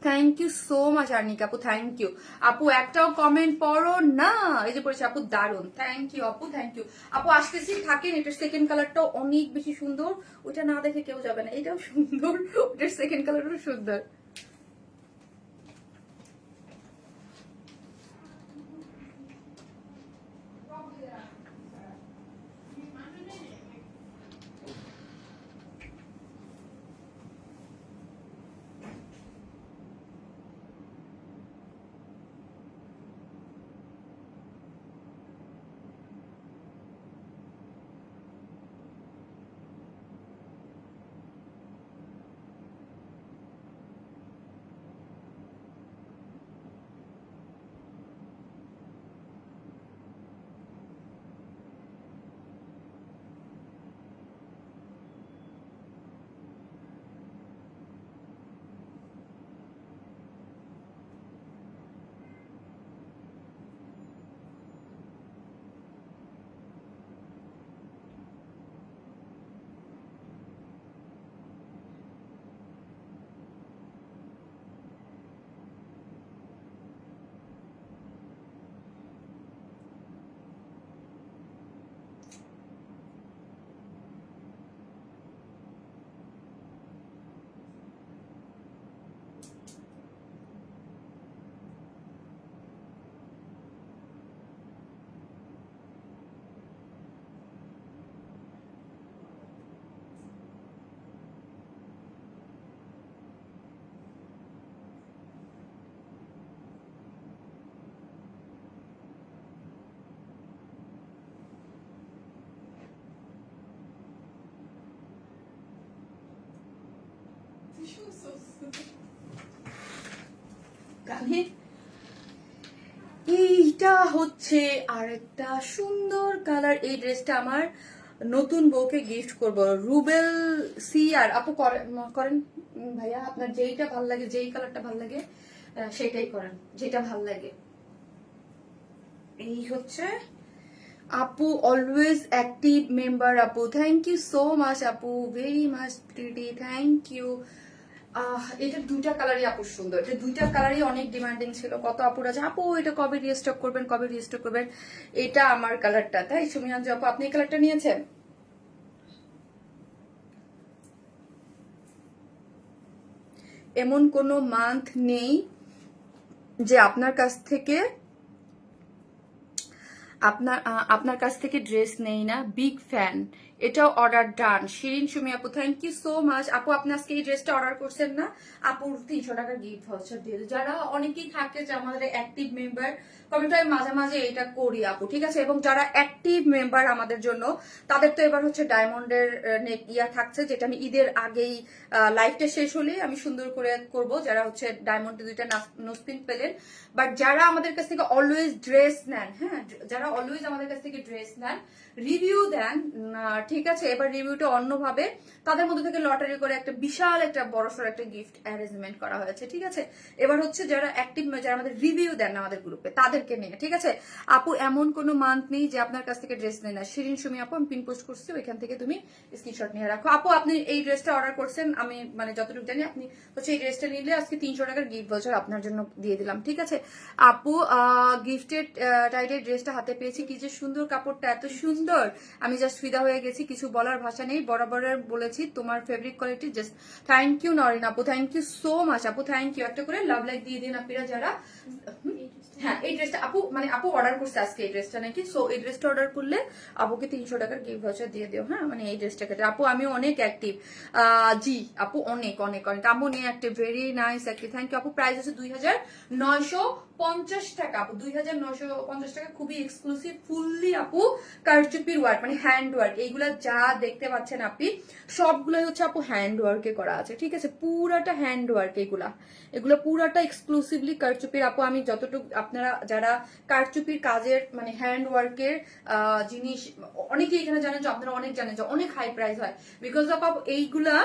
[SPEAKER 1] thank you so much. Arnika আপু থ্যাংক ইউ আপু, একটাও কমেন্ট পড়ো না। এই যে পড়েছে আপু, দারুন, থ্যাংক ইউ আপু, থ্যাংক ইউ আপু। আসতেছি থাকেন, এটার সেকেন্ড কালারটাও অনেক বেশি সুন্দর, ওইটা না দেখে কেউ যাবে না। এটাও সুন্দর, ওটার সেকেন্ড কালারটাও সুন্দর। কানে এইটা হচ্ছে আরেকটা সুন্দর কালার। এই ড্রেসটা আমার নতুন বউকে গিফট করব। রুবেল সি আর আপু করেন ভাইয়া, আপনার যেইটা ভাল লাগে, যেই কালারটা ভাল লাগে সেটাই করেন, যেটা ভাল লাগে। এই হচ্ছে আপু, অলওয়েজ অ্যাক্টিভ মেম্বার আপু, থ্যাংক ইউ সো মাচ আপু, very much pretty, thank you. এটা দুইটা কালারই আপু সুন্দর, এটা দুইটা কালারই অনেক ডিমান্ডিং ছিল। কত আপুরা যে আপু এটা কবে রিস্টক করবেন, কবে রিস্টক করবেন। এটা আমার কালারটা, তাই সুমিয়াঞ্জু আপু আপনি এই কালারটা নিয়েছেন। এমন কোনো মান্থ নেই যে আপনার কাছ থেকে আপনার কাছ থেকে ড্রেস নেই না, বিগ ফ্যান। এটাও অর্ডার ডান। শিরিন সুমি আপু থ্যাংক ইউ সো মাচ আপু, আপনি আজকে এই ড্রেসটা অর্ডার করছেন না আপুর 300 টাকার গিফট ভাউচার দিয়ে। যারা অনেকেই থাকে যে আমাদের অ্যাক্টিভ মেম্বার, কমেন্টে মাঝে মাঝে এটা করি আপু, ঠিক আছে। এবং যারা অ্যাক্টিভ মেম্বার আমাদের জন্য, তাদের তো এবার হচ্ছে ডায়মন্ডের ইয়া থাকছে, যেটা আমি ঈদের আগেই লাইভটা শেষ হলেই আমি সুন্দর করে করব। যারা হচ্ছে ডায়মন্ডে দুইটা নোসপিন পেলেন, বাট যারা আমাদের কাছ থেকে অলওয়েজ ড্রেস নেন, হ্যাঁ, যারা অলওয়েজ আমাদের কাছ থেকে ড্রেস নেন, রিভিউ দেন, ঠিক আছে, এবার রিভিউটা অন্যভাবে, তাদের মধ্যে থেকে লটারি করে একটা বিশাল একটা বড়সড় একটা গিফট অ্যারেঞ্জমেন্ট করা হয়েছে, ঠিক আছে। এবার হচ্ছে যারা অ্যাক্টিভ, যারা আমাদের রিভিউ দেন আমাদের গ্রুপে, তাদেরকে নিয়ে, ঠিক আছে আপু। এমন কোনো মান্থ নেই যে আপনার কাছ থেকে ড্রেস নেই না। শিরিন সুমি আপু আমি পিন পোস্ট করছি, ওইখান থেকে তুমি স্ক্রিনশট নিয়ে রাখো আপু। আপনি এই ড্রেসটা অর্ডার করছেন, আমি মানে যতটুকু জানি আপনি হচ্ছে এই ড্রেসটা নিলে আজকে 300 টাকার গিফট ভাউচার আপনার জন্য দিয়ে দিলাম, ঠিক আছে আপু। গিফটেড টাইটের ড্রেসটা হাতে পেয়েছি, কি যে সুন্দর, কাপড়টা এত সুন্দর, আমি জাস্ট ফিদা হয়ে গেছি, কিছু বলার ভাষা নেই। বরাবর বলেছি তোমার favourite quality, just thank you Noreen আপু, থ্যাংক ইউ সো মাচ আপু, থ্যাংক ইউ। একটা করে লাভ লাইক দিয়ে দিন আপনারা যারা। হ্যাঁ, এই ড্রেসটা আপু মানে আপু অর্ডার করছে আজকে এই ড্রেসটা নাকি, সো এই ড্রেসটা অর্ডার করলে আপুকে 300 টাকার গিফট ভাউচার দিয়ে দিও, হ্যাঁ, মানে এই ড্রেসটা কেটে। আপু আমি অনেক অ্যাক্টিভ, জি আপু, অনেক অনেক অনেক আপু নিয়ে active, very nice active, thank you আপু। প্রাইস হচ্ছে 2950 টাকা আপু, 2950 টাকা, খুবই এক্সক্লুসিভ, ফুললি আপু কারচুপির ওয়ার্ক, মানে হ্যান্ড ওয়ার্ক। এইগুলা যা দেখতে পাচ্ছেন আপনি সবগুলোই হচ্ছে আপু হ্যান্ড ওয়ার্কে করা আছে, ঠিক আছে, পুরাটা হ্যান্ড ওয়ার্ক। এগুলো পুরাটা এক্সক্লুসিভলি কারচুপির আপু। আমি যতটুকু, আপনারা যারা কারচুপির কাজের মানে হ্যান্ড ওয়ার্কের জিনিস অনেকেই এখানে জানেন, যে আপনারা অনেক জানেন যে অনেক হাই প্রাইস হয়, বিকজ অফ আপু এইগুলা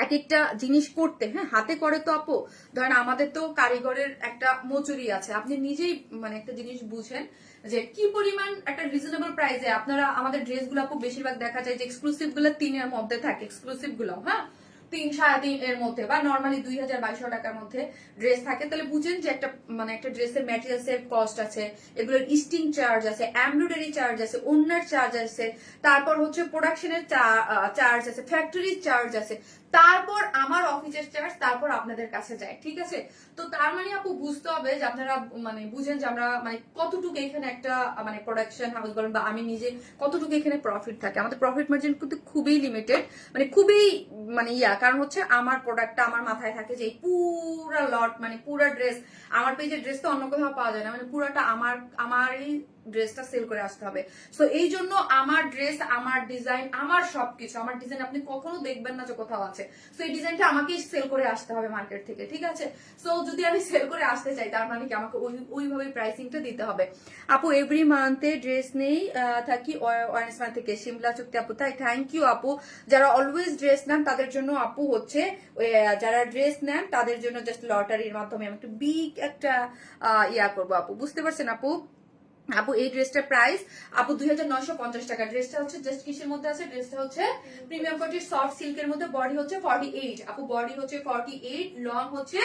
[SPEAKER 1] এক একটা জিনিস করতে, হ্যাঁ, হাতে করে তো আপু। ধরেন আমাদের তো কারিগরের একটা মজুরি আছে, আপনি নিজেই মানে একটা জিনিস বুঝেন যে কি পরিমাণ একটা রিজনেবল প্রাইসে আপনারা আমাদের ড্রেসগুলো আপু বেশিরভাগ দেখা যায় যে এক্সক্লুসিভ গুলো 3-এর মধ্যে থাকে, এক্সক্লুসিভ গুলো, হ্যাঁ, 3-3.5 এর মধ্যে, বা নর্মালি 2000-2200 টাকার মধ্যে ড্রেস থাকে। তাহলে বুঝেন যে একটা মানে একটা ড্রেসের ম্যাটেরিয়ালস এর কস্ট আছে, এগুলোর ইস্টিং চার্জ আছে, এমব্রয়ডারি চার্জ আছে, ওনার চার্জ আছে, তারপর হচ্ছে প্রোডাকশনের চার্জ আছে, ফ্যাক্টরির চার্জ আছে, তারপর আমার অফিসের চার্জ, তারপর আপনাদের কাছে যায়, ঠিক আছে। তো তার মানে আপু বুঝতে হবে যে আপনারা মানে বুঝেন যে আমরা মানে কতটুকু এখানে একটা মানে প্রোডাকশন হাউস বলেন বা আমি নিজে কতটুকু এখানে প্রফিট থাকে। আমাদের প্রফিট মার্জিন কিন্তু খুবই লিমিটেড, মানে খুবই মানে কারণ হচ্ছে আমার প্রোডাক্টটা আমার মাথায় থাকে যে পুরা লট মানে পুরা ড্রেস, আমার পেজের ড্রেস তো অন্য কোথাও পাওয়া যায় না, মানে পুরাটা আমারই ড্রেসটা সেল করে আসতে হবে। সো এই জন্য আমার ড্রেস, আমার ডিজাইন, আমার সবকিছু, আমার ডিজাইন আপনি কখনো দেখবেন না যে কোথাও আছে। সো এই ডিজাইনটা আমাকেই সেল করে আসতে হবে মার্কেট থেকে, ঠিক আছে। সো যদি আমি সেল করে আসতে চাই, তার মানে কি আমাকে ওইভাবে প্রাইসিংটা দিতে হবে। আপু এভরি মান্থে ড্রেস নেই থাকি ওয়ারেন্স মান্থ থেকে, শিমলা চুক্তি আপু, তাই থ্যাংক ইউ আপু। যারা অলওয়েজ ড্রেস নেন তাদের জন্য আপু হচ্ছে যারা ড্রেস নেন তাদের জন্য জাস্ট লটারির মাধ্যমে আমি একটু বিগ একটা করবো আপু, বুঝতে পারছেন আপু। আপু এই ড্রেসটার প্রাইস আপু 2950 টাকা। ড্রেসটা হচ্ছে জাস্ট কিসের মধ্যে আছে, ড্রেসটা হচ্ছে প্রিমিয়াম কোয়ালিটির সফট সিল্কের মধ্যে, বডি হচ্ছে 48 আপু, বডি হচ্ছে 48, লং হচ্ছে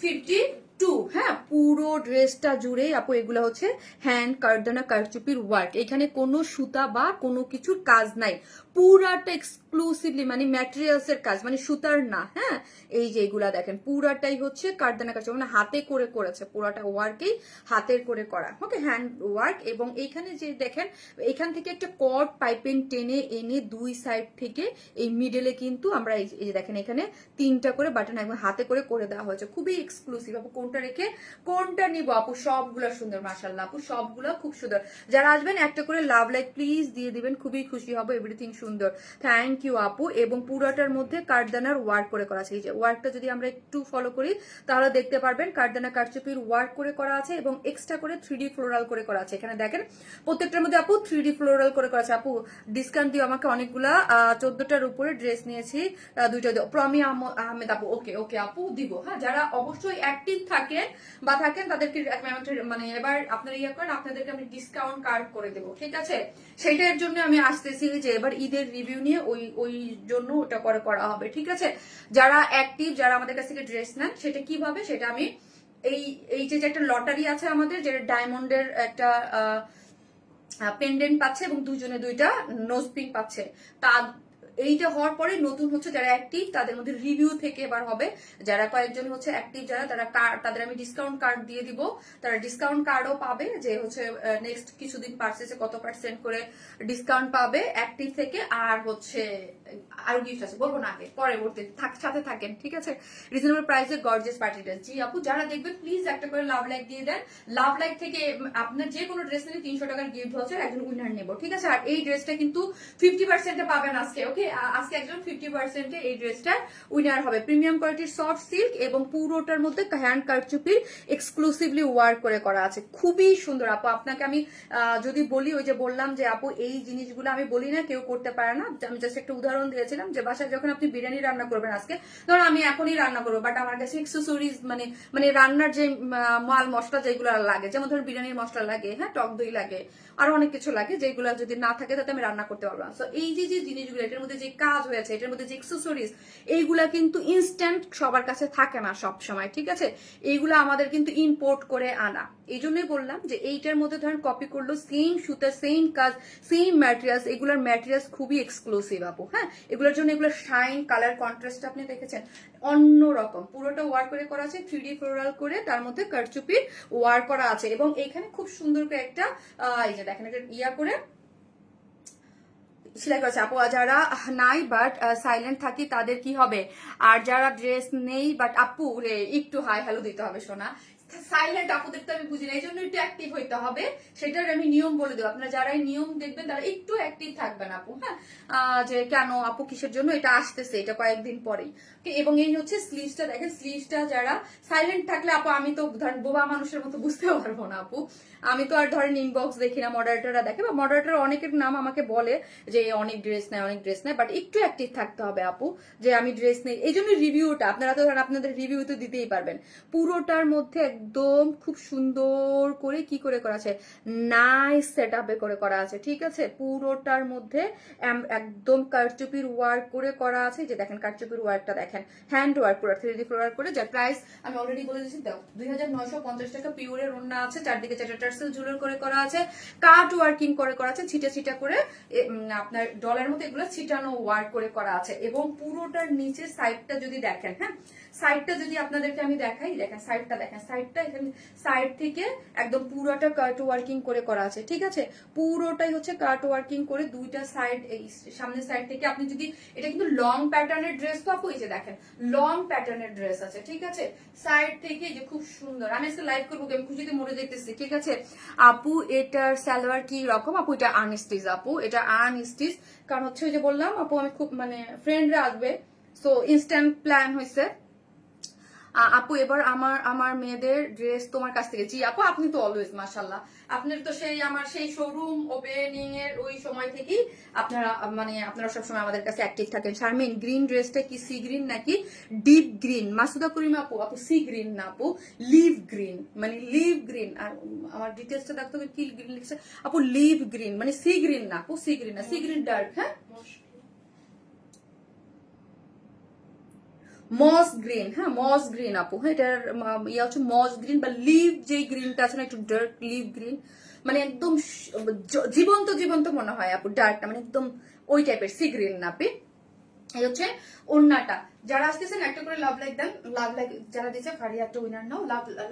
[SPEAKER 1] 52, হ্যাঁ, পুরো ড্রেসটা জুড়ে আপু এগুলো হচ্ছে হ্যান্ড কারদানা কারচুপির ওয়ার্ক, এখানে কোনো সুতা বা কোনো কিছুর কাজ নাই, পুরাটা এক্সক্লুসিভলি মানে ম্যাটেরিয়ালস এর কাজ, মানে সুতার না, হ্যাঁ। এই যে এগুলা দেখেন পুরাটাই হচ্ছে কারদানা কারচুপি, মানে হাতে করে করেছে, পুরাটা ওয়ার্কই হাতের করে করা, ওকে, হ্যান্ড ওয়ার্ক। এবং এইখানে যে দেখেন এখান থেকে একটা কর্ড পাইপিং টেনে এনে দুই সাইড থেকে এই মিডলে কিন্তু আমরা এই যে দেখেন এখানে 3টা করে বাটন একদম হাতে করে দেওয়া হয়েছে, খুবই এক্সক্লুসিভ আপু। কোনটা রেখে কোনটা নিব আপু। সবগুলা সুন্দর মাশাআল্লাহ আপু, সবগুলা খুব সুন্দর। যারা আসবেন একটা করে লাভ লাইক প্লিজ দিয়ে দিবেন, খুবই খুশি হব। এভরিথিং সুন্দর, থ্যাংক ইউ আপু। এবং পুরোটার মধ্যে কাঠদানার ওয়ার্ক করে করা আছে। এই যে ওয়ার্কটা যদি আমরা একটু ফলো করি তাহলে দেখতে পারবেন কাঠদানা কারচুপির ওয়ার্ক করে করা আছে এবং এক্সট্রা করে 3D ফ্লোরাল করে করা আছে। এখানে দেখেন প্রত্যেকটার মধ্যে আপু 3D ফ্লোরাল করে করা আছে। আপু ডিসকাউন্ট দিয়ে আমাকে অনেকগুলা 14টার উপরে ড্রেস নিয়েছি, দুইটা দিও প্রমি আহমেদ আপু। ওকে ওকে আপু দিব। হ্যাঁ, যারা অবশ্যই অ্যাক্টিভ থাকেন বা থাকেন তাদেরকে মানে এবার আপনারা ইয়ে করেন, আপনাদেরকে আমি ডিসকাউন্ট কার্ড করে দেবো, ঠিক আছে? সেটার জন্য আমি আসতেছি যে এবার ঈদের রিভিউ নিয়ে ওই জন্য ওটা করা হবে, ঠিক আছে? যারা অ্যাক্টিভ, যারা আমাদের কাছ থেকে ড্রেস নেন, সেটা কিভাবে সেটা আমি এই যে একটা লটারি আছে আমাদের, যেটা ডায়মন্ডের একটা পেন্ডেন্ট পাচ্ছে এবং দুজনে দুইটা নোজ পিন পাচ্ছে। তা এইটা হওয়ার পরে নতুন হচ্ছে যারা অ্যাক্টিভ তাদের মধ্যে রিভিউ থেকে এবার হবে। যারা কয়েকজন হচ্ছে অ্যাক্টিভ যারা তাদের আমি ডিসকাউন্ট কার্ড দিয়ে দিব। তারা ডিসকাউন্ট কার্ডও পাবে, যে হচ্ছে নেক্সট কিছুদিন পারচেসে কত % করে ডিসকাউন্ট পাবে অ্যাক্টিভ থেকে। আর হচ্ছে আরো গিফট আছে, বলবো না আগে, পরবর্তী সাথে থাকেন, ঠিক আছে? রিজনেবল প্রাইসে গর্জিয়াস পার্টি ড্রেস। জি আপু, যারা দেখবেন প্লিজ একটা করে লাভ লাইক দিয়ে দেন। লাভ লাইক থেকে আপনার যে কোনো ড্রেস নিলে 300 টাকার গিফট হচ্ছে, একজন উইনার নেব, ঠিক আছে? আর এই ড্রেসটা কিন্তু 50% পাবেন আজকে, ওকে? আজকে একজন 50% এই ড্রেসটা উইনার হবে। প্রিমিয়াম কোয়ালিটির সফট সিল্ক এবং পুরোটার মধ্যে হ্যান্ড কারচুপির এক্সক্লুসিভলি ওয়ার্ক করে করা আছে, খুবই সুন্দর আপু। আপনাকে আমি যদি বলি, ওই যে বললাম যে আপু এই জিনিসগুলো আমি বলি না কেউ করতে পারে না, আমি জাস্ট একটা উদাহরণ দিয়েছিলাম যে বাসায় যখন আপনি বিরিয়ানি রান্না করবেন আজকে, ধরুন আমি এখনই রান্না করবো, বাট আমার কাছে এক্সেসরিজ মানে রান্নার যে মাল মশলা যেগুলো লাগে, যেমন ধরুন বিরিয়ানির মশলা লাগে, হ্যাঁ, টক দই লাগে, আরো অনেক কিছু লাগে, যেগুলো যদি না থাকে তাতে আমি রান্না করতে পারবো না। তো এই যে জিনিসগুলো, এটার মধ্যে যে কাজ হয়েছে, এটার মধ্যে যে এক্সেসরিজ, এইগুলা কিন্তু ইনস্ট্যান্ট সবার কাছে থাকে না সব সময়, ঠিক আছে? এইগুলা আমাদের কিন্তু ইম্পোর্ট করে আনা। এই জন্যই বললাম যে এইটার মধ্যে ধরেন কপি করলো, সেম সুতা, সেম কাজ, সেম ম্যাটেরিয়ালস, এগুলোর ম্যাটেরিয়ালস খুবই এক্সক্লুসিভ আপু। হ্যাঁ, এগুলোর জন্য এগুলো শাইন, কালার কন্ট্রাস্ট আপনি দেখেছেন অন্যরকম। পুরোটা ওয়ার্ক করে আছে, 3D ফ্লোরাল করে, তার মধ্যে কারচুপি ওয়ার্ক করা আছে এবং এখানে খুব সুন্দর করে একটা এই যে দেখেন একটা ইয়া করে সেলাই করেছে আপু। যারা নাই বাট সাইলেন্ট থাকি তাদের কি হবে? আর যারা ড্রেস নেই বাট আপু রে একটু হাই হ্যালো দিতে হবে শোনা। সাইলেন্ট আপুদের তো আমি বুঝি না, এই জন্য একটু অ্যাক্টিভ হইতে হবে, সেটার আমি নিয়ম বলে দেবো। আপনারা যারাই নিয়ম দেখবেন তারা একটু অ্যাক্টিভ থাকবেন আপু। হ্যাঁ, যে কেন আপু কিসের জন্য এটা আসতেছে, এটা কয়েকদিন পরেই। এবং এই হচ্ছে স্লিভসটা, দেখেন স্লিভসটা যারা সাইলেন্ট থাকলে আপু, আমি তো ধরেন বোবা মানুষের মতো বুঝতে পারবো না আপু। আমি তো আর ধরেন ইনবক্স দেখি না, মডারেটররা দেখে, বা মডারেটর অনেকের নাম আমাকে বলে যে অনেক ড্রেস নেয়, অনেক ড্রেস নেয়, বাট একটু অ্যাক্টিভ থাকতে হবে আপু, যে আমি ড্রেস নেই। এই জন্য রিভিউটা আপনারা তো ধরেন আপনাদের রিভিউ তো দিতেই পারবেন। পুরোটার মধ্যে একদম খুব সুন্দর করে কি করে করা আছে, নাইস সেট আপে করে করা আছে, ঠিক আছে? পুরোটার মধ্যে একদম কারচুপির ওয়ার্ক করে করা আছে। যে দেখেন কারচুপির ওয়ার্কটা দেখেন, হ্যান্ড ওয়ার্ক পুরো 3D ফ্লোরাল করে, যার প্রাইস আমি অলরেডি বলে দিয়েছি, দাও 2950 টাকা। পিওরের ওড়না আছে, চারদিকে চারটা টার্সেল ঝুলের করে করা আছে, কাট ওয়ার্কিং করে করা আছে, ছিটা ছিটা করে আপনার ডলার মতো এগুলো ছিটানো ওয়ার্ক করে করা আছে। এবং পুরোটার নিচে সাইডটা যদি দেখেন, হ্যাঁ, সাইডটা যদি আপনাদেরকে আমি দেখাই, দেখেন সাইডটা, দেখেন সাইডটা, এখানে সাইড থেকে একদম পুরোটা কাট ওয়ার্কিং করে করা আছে, ঠিক আছে? পুরোটাই হচ্ছে কাট ওয়ার্কিং করে, দুইটা সাইড, এই সামনের সাইড থেকে আপনি যদি, এটা কিন্তু লং প্যাটার্নের ড্রেস তো আপু, এই যে দেখেন লং প্যাটার্নের ড্রেস আছে, ঠিক আছে? সাইড থেকে যে খুব সুন্দর, আমি আজকে লাইভ করবো, আমি খুশিতে মরে দেখতেছি, ঠিক আছে আপু? এটার সালোয়ার কি রকম আপু? এটা আনস্টিচ আপু, এটা আনস্টিচ। কারণ হচ্ছে ওই যে বললাম আপু, আমি খুব মানে ফ্রেন্ডরা আসবে, সো ইনস্ট্যান্ট প্ল্যান হয়েছে আপু। এবার আমার মেয়েদের ড্রেস তোমার কাছ থেকে। জি আপু, আপনি তো অলওয়েজ মাশাল্লাহ, আপনার তো সেই আমার সেই শোরুম ওপেনিং এর ওই সময় থেকেই আপনারা সবসময় আমাদের কাছে অ্যাক্টিভ থাকেন। শারমিন, গ্রিন ড্রেসটা কি সি গ্রিন নাকি ডিপ গ্রিন? মাসুদা করিম আপু, সি গ্রিন না আপু, লিভ গ্রিন, মানে লিভ গ্রিন। আর আমার ডিটেলসটা দেখতে হবে, কি গ্রিন লিখছে আপু? লিভ গ্রিন, মানে সি গ্রিন না আপু, সি গ্রিন না, সি গ্রিন ডার্ক। হ্যাঁ, মস গ্রিন, হ্যাঁ মস গ্রিন আপু। হ্যাঁ, এটার ইয়ে হচ্ছে মস গ্রিন বা লিভ, যে গ্রিনটা আছে না একটু ডার্ক লিভ গ্রিন, মানে একদম জীবন্ত জীবন্ত মনে হয় আপু ডার্কটা, মানে একদম ওই টাইপের, সি গ্রিন না আপি। এই হচ্ছে ওড়নাটা। যারা আসতেছেন একটা করে লাভ লাইক দেন, লাভ লাইক যারা দিচ্ছে ফারিয়া একটা উইনার নাও,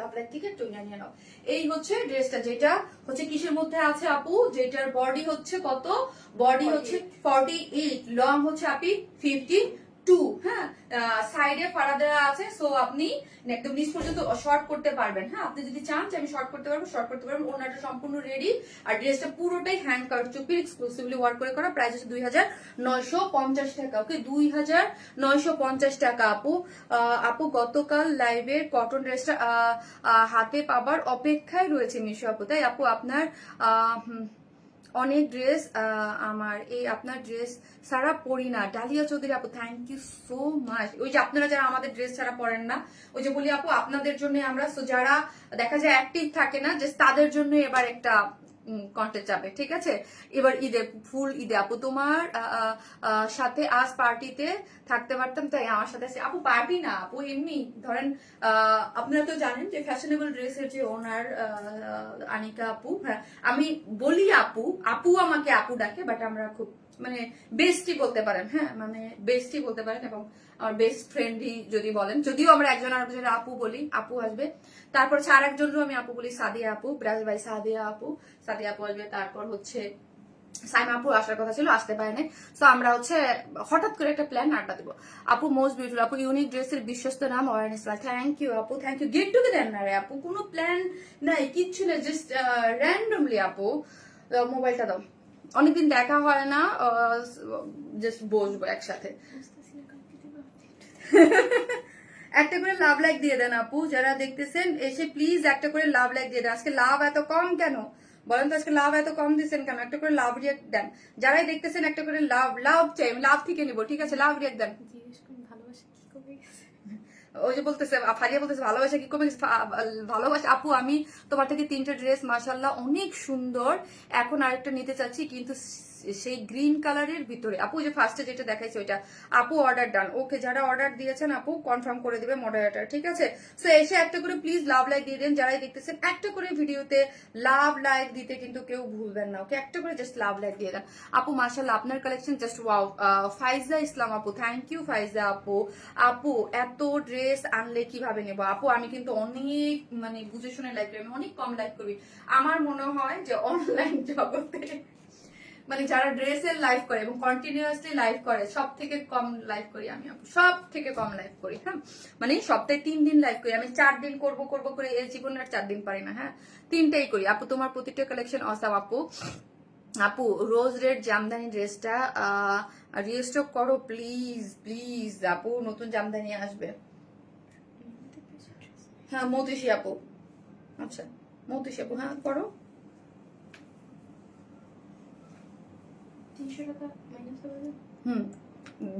[SPEAKER 1] লাভ লাইক থেকে একটা উইনার নিয়ে নাও। এই হচ্ছে ড্রেসটা, যেটা হচ্ছে কিসের মধ্যে আছে আপু, যেটার বডি হচ্ছে কত? বডি হচ্ছে 48, লং হচ্ছে আপি 50, 2, হ্যাঁ, সাইডে ফাড়া দেওয়া আছে, সো আপনি একদম নিচ পর্যন্ত শর্ট করতে পারবেন। হ্যাঁ, আপনি যদি চান যে আমি শর্ট করতে পারবো, শর্ট করতে পারবেন। ওনাটা সম্পূর্ণ রেডি, আর ড্রেসটা পুরোটাই হ্যান্ড কাট চুপির এক্সক্লুসিভলি ওয়ার্ক করে করা। প্রাইস হচ্ছে 2950 টাকা। ওকে, 2950 টাকা। আপু গতকাল লাইভের কটন ড্রেসটা হাতে পাবার অপেক্ষায় রয়েছে মিশু আপু, তাই আপু আপনার অনেক ড্রেস আমার এই আপনার ড্রেস ছাড়া পরি না। ডালিয়া চৌধুরী আপু, থ্যাংক ইউ সো মাচ। ওই যে আপনারা যারা আমাদের ড্রেস ছাড়া পরেন না, ওই যে বলি আপু আপনাদের জন্য আমরা, যারা দেখা যায় অ্যাক্টিভ থাকে না, যে তাদের জন্য এবার একটা কন্টেস্ট যাবে, ঠিক আছে? এবার ঈদে, ফুল ঈদে আপু তোমার সাথে আজ পার্টিতে থাকতে পারতাম, তাই আমার সাথে আছে। আপু পার্টি না আপু, এমনি ধরেন আপনারা তো জানেন যে ফ্যাশনেবল ড্রেসের যে ওনার আনিকা আপু, হ্যাঁ আমি বলি আপু, আপু আমাকে আপু ডাকে, বাট আমরা খুব মানে বেস্টই বলতে পারেন, হ্যাঁ মানে বেস্টই বলতে পারেন, এবং আমার বেস্ট ফ্রেন্ডই যদি বলেন, যদিও আমরা একজন আরেকজনের আপু বলি, আপু আসবে। তারপর আর একজনও আমি আপু বলি, সাদিয়া আপু, ব্রাজ ভাই সাদিয়া আপু, সাদিয়া আপু আসবে। তারপর হচ্ছে সাইমা আপু আসার কথা ছিল, আসতে পারে নাই। তো আমরা হচ্ছে হঠাৎ করে একটা প্ল্যান আড্ডা দেবো। আপু মোস্ট বিউটিফুল আপু, ইউনিক ড্রেসের বিশ্বস্ত নাম অয়ারনেসলা। থ্যাংক ইউ আপু, থ্যাংক ইউ। গেট টুগেদার না রে আপু, কোনো প্ল্যান নাই, কিচ্ছু না, জাস্ট র্যান্ডমলি আপু। মোবাইলটা দাও, অনেকদিন দেখা হয় না, জাস্ট বসবো একসাথে। একটা করে লাভ লাইক দিয়ে দেন আপু, যারা দেখতেছেন এসে প্লিজ একটা করে লাভ লাইক দিয়ে দেন। আজকে লাভ এত কম কেন বলেন তো? আজকে লাভ এত কম দিচ্ছেন কেন? একটা করে লাভ রিয়াক্ট দেন, যারাই দেখতেছেন একটা করে লাভ, লাভ চাই, আমি লাভ থেকে নিবো, ঠিক আছে? লাভ রিয়াক্ট দেন। ওই যে বলতেছে ফারিয়া, বলতেছে ভালোবাসা কি কমে গেছে? ভালোবাসা আপু, আমি তোমার থেকে 3টে ড্রেস মাশাআল্লাহ অনেক সুন্দর, এখন আরেকটা নিতে চাচ্ছি, কিন্তু সেই গ্রিন কালারের ভিতরে। আপু যে ফার্স্টে যেটা দেখাইছে ওইটা আপু অর্ডার ডান। ওকে, যারা অর্ডার দিয়েছেন আপু কনফার্ম করে দিবে মডারেটর, ঠিক আছে? সো এসে একটা করে প্লিজ লাভ লাইক দিয়ে দেন, যারাই দেখতেছেন একটা করে ভিডিওতে লাভ লাইক দিতে কিন্তু কেউ ভুলবেন না। ওকে, একটা করে জাস্ট লাভ লাইক দিয়ে দেন আপু। মাশাআল্লাহ আপনার কালেকশন জাস্ট ওয়াও। ফাইজা ইসলাম আপু, থ্যাংক ইউ ফাইজা আপু। আপু এত ড্রেস আনলে কিভাবে নেব? আপু আমি কিন্তু অনেক মানে বুঝে শুনে লাইভ করি, আমি অনেক কম লাইভ করি। আমার মনে হয় যে অনলাইন জগতে মানে যারা ড্রেসের লাইভ করে এবং কন্টিনিউয়াসলি লাইভ করে, সব থেকে কম লাইভ করি আমি আপু, সব থেকে কম লাইভ করি। হ্যাঁ মানে সপ্তাহে 3 দিন লাইভ করি আমি, 4 দিন করব করে এই জীবনে আর 4 দিন পারি না। হ্যাঁ 3টাই করি আপু। তোমার প্রতিটা কালেকশন অসাম আপু। আপু রোজ রেড জামদানি ড্রেসটা রিস্টক করো প্লিজ প্লিজ আপু, নতুন জামদানি আসবে। হ্যাঁ মৌতুষী আপু, আচ্ছা মৌতুষী আপু, হ্যাঁ করো। 300 টাকা মাইনাস হবে।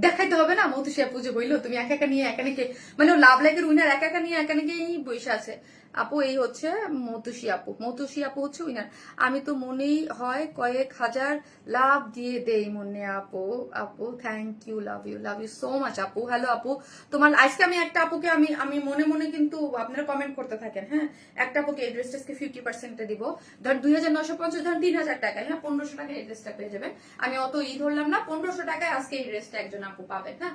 [SPEAKER 1] দেখাইতে হবে না মৌতুষী আপু যে বইলো তুমি একা একা নিয়ে একা নাকি, মানে ও লাভ লাইকের উইনার একা একা নিয়ে একা নাকি বসে আছে। আপু এই হচ্ছে মৌতুষী আপু, মৌতুষী আপু হচ্ছে উইনার। আমি তো মনেই হয় কয়েক হাজার লাভ দিয়ে দেই মনে আপু। আপু thank you, love you so much আপু। হ্যালো আপু, তোমার আজকে আমি একটা আপুকে আমি আমি মনে মনে কিন্তু আপনারা কমেন্ট করতে থাকেন, হ্যাঁ একটা আপুকে এই ড্রেসটাকে 50% দিব, ধর 2950, ধর 3000 টাকায়, হ্যাঁ 1500 টাকায় এই ড্রেসটা পেয়ে যাবেন। আমি অত ধরলাম না, 1500 টাকায় আজকে এই ড্রেসটা একজন আপু পাবেন। হ্যাঁ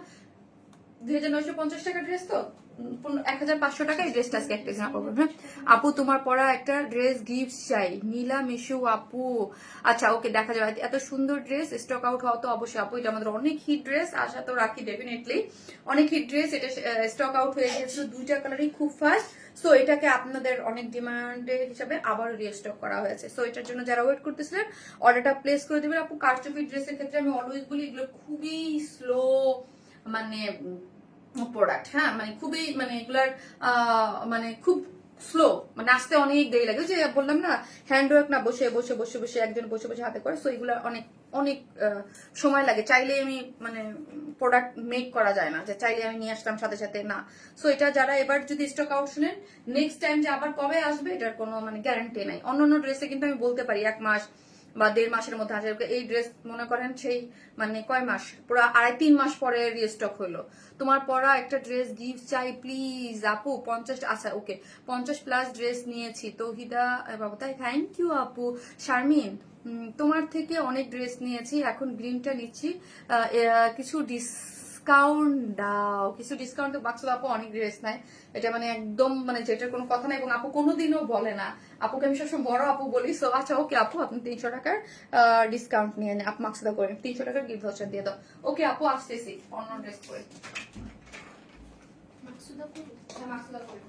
[SPEAKER 1] 2950 টাকা ড্রেস তো 1500 টাকায় ড্রেসটা আজকে একটা আপু। হ্যাঁ আপু তোমার পরা একটা ড্রেস গিফট চাই, নীলা মিশু আপু। আচ্ছা ওকে, দেখা যাবে। এত সুন্দর ড্রেস স্টক আউট হওয়া তো অবশ্যই আপু, এটা আমাদের অনেক হিট ড্রেস, আশা তো রাখি ডেফিনেটলি অনেক হিট ড্রেস। এটা স্টক আউট হয়ে গেছিল, 2টা কালারই খুব ফাস্ট। সো এটাকে আপনাদের অনেক ডিমান্ডের হিসাবে আবার রিস্টক করা হয়েছে। সো এটার জন্য যারা ওয়েট করতেছিলেন অর্ডারটা প্লেস করে দিবেন আপু। কারচুপি ড্রেসের ক্ষেত্রে আমি অলওয়েজ বলি এগুলো খুবই স্লো মানে প্রোডাক্ট, হ্যাঁ মানে খুবই মানে এগুলার মানে খুব স্লো, মানে আসতে অনেক দেরি লাগে। যে বললাম না হ্যান্ড ওয়ার্ক না, বসে বসে বসে বসে একজন বসে বসে হাতে করে, সো এগুলো অনেক অনেক সময় লাগে। চাইলে আমি মানে প্রোডাক্ট মেক করা যায় না যে চাইলে আমি নিয়ে আসলাম সাথে সাথে, না। সো এটা যারা এবার যদি স্টক আউট শুনেন, নেক্সট টাইম যে আবার কবে আসবে এটার কোনো মানে গ্যারান্টি নাই। অন্যান্য ড্রেসে কিন্তু আমি বলতে পারি 1 মাস বা 1.5 মাসের মধ্যে আসে। এই ড্রেস মনে করেন সেই মানে কয় মাস, পুরো 2.5-3 মাস পরে রিস্টক হলো। তোমার পরা একটা ড্রেস গিফট চাই প্লিজ আপু। 50, আচ্ছা ওকে 50+ ড্রেস নিয়েছি তৌহিদা বাবু, তাই থ্যাংক ইউ আপু। শারমিন তোমার থেকে অনেক ড্রেস নিয়েছি, এখন গ্রিনটা নিচ্ছি, কিছু ডিসকাউন্ট দাও, কিছু ডিসকাউন্ট। মাকসুদ আপু অনেক ড্রেস নাই, এটা মানে একদম মানে যেটার কোনো কথা নাই, এবং আপু কোনোদিনও বলে না। আপুকে আমি সবসময় বড় আপু বলি। সো আচ্ছা ওকে আপু, আপনি 300 টাকার ডিসকাউন্ট নিয়ে নেন, আপু মাকসুদা করে 300 টাকার গিফট ভাউচার দিয়ে দাও। ওকে আপু, আসতেছি অন্য ড্রেস করে।
[SPEAKER 3] মাকসুদা করি।
[SPEAKER 1] হ্যাঁ, মাকসুদা করে।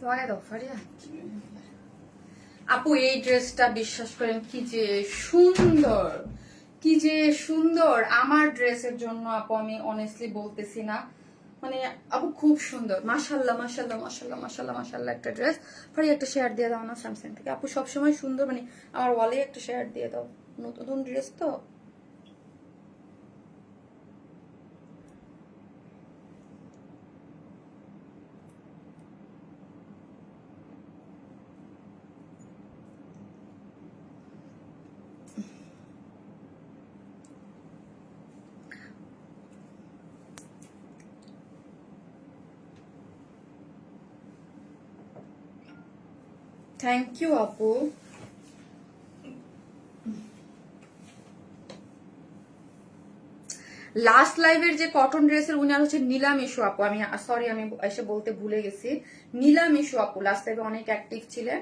[SPEAKER 1] ফারিয়া দাও, ফারিয়া। আপু এই ড্রেসটা বিশ্বাস করেন কি যে সুন্দর, কি যে সুন্দর। আমার ড্রেসের জন্য আপু আমি অনেস্টলি বলতেছি না, মানে আপু খুব সুন্দর। মাশাল্লাহ মাশাল্লাহ মাশাল্লাহ মাশাল্লাহ মাশাল্লাহ একটা ড্রেস। ফারিয়া একটা শেয়ার দিয়ে দাও না স্যামসাং থেকে। আপু সবসময় সুন্দর, মানে আমার ওয়ালে একটা শেয়ার দিয়ে দাও, নতুন ড্রেস তো। থ্যাংক ইউ আপু। লাস্ট লাইভের যে কটন ড্রেসের উইনার হচ্ছে নীলাম ইস্যু আপু। আমি সরি, আমি এসে বলতে ভুলে গেছি। নীলাম ইস্যু আপু লাস্ট লাইভে অনেক অ্যাক্টিভ ছিলেন,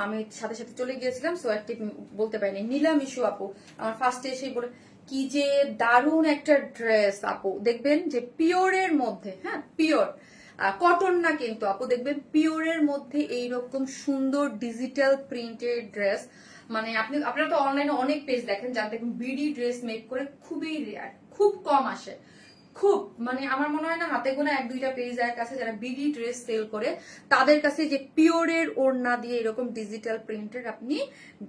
[SPEAKER 1] আমি সাথে সাথে চলে গিয়েছিলাম, সো অ্যাক্টিভ বলতে পারিনি। নীলাম ইস্যু আপু আমার ফার্স্টে এসেই বলে কি যে দারুণ একটা ড্রেস আপু, দেখবেন যে পিওরের মধ্যে, হ্যাঁ পিওর কটন না কিন্তু আপু, দেখবেন পিওরের মধ্যে এইরকম সুন্দর ডিজিটাল প্রিন্টেড ড্রেস। মানে আপনারা তো অনলাইনে অনেক পেজ দেখেন যারা দেখবেন বিডি ড্রেস মেক করে, খুবই রেয়ার, খুব কম আসে, খুব মানে আমার মনে হয় না হাতে গোনা 1-2টা পেজ এর কাছে যারা বিডি ড্রেস সেল করে, তাদের কাছে যে পিওরের ওড়না দিয়ে এরকম ডিজিটাল প্রিন্টের আপনি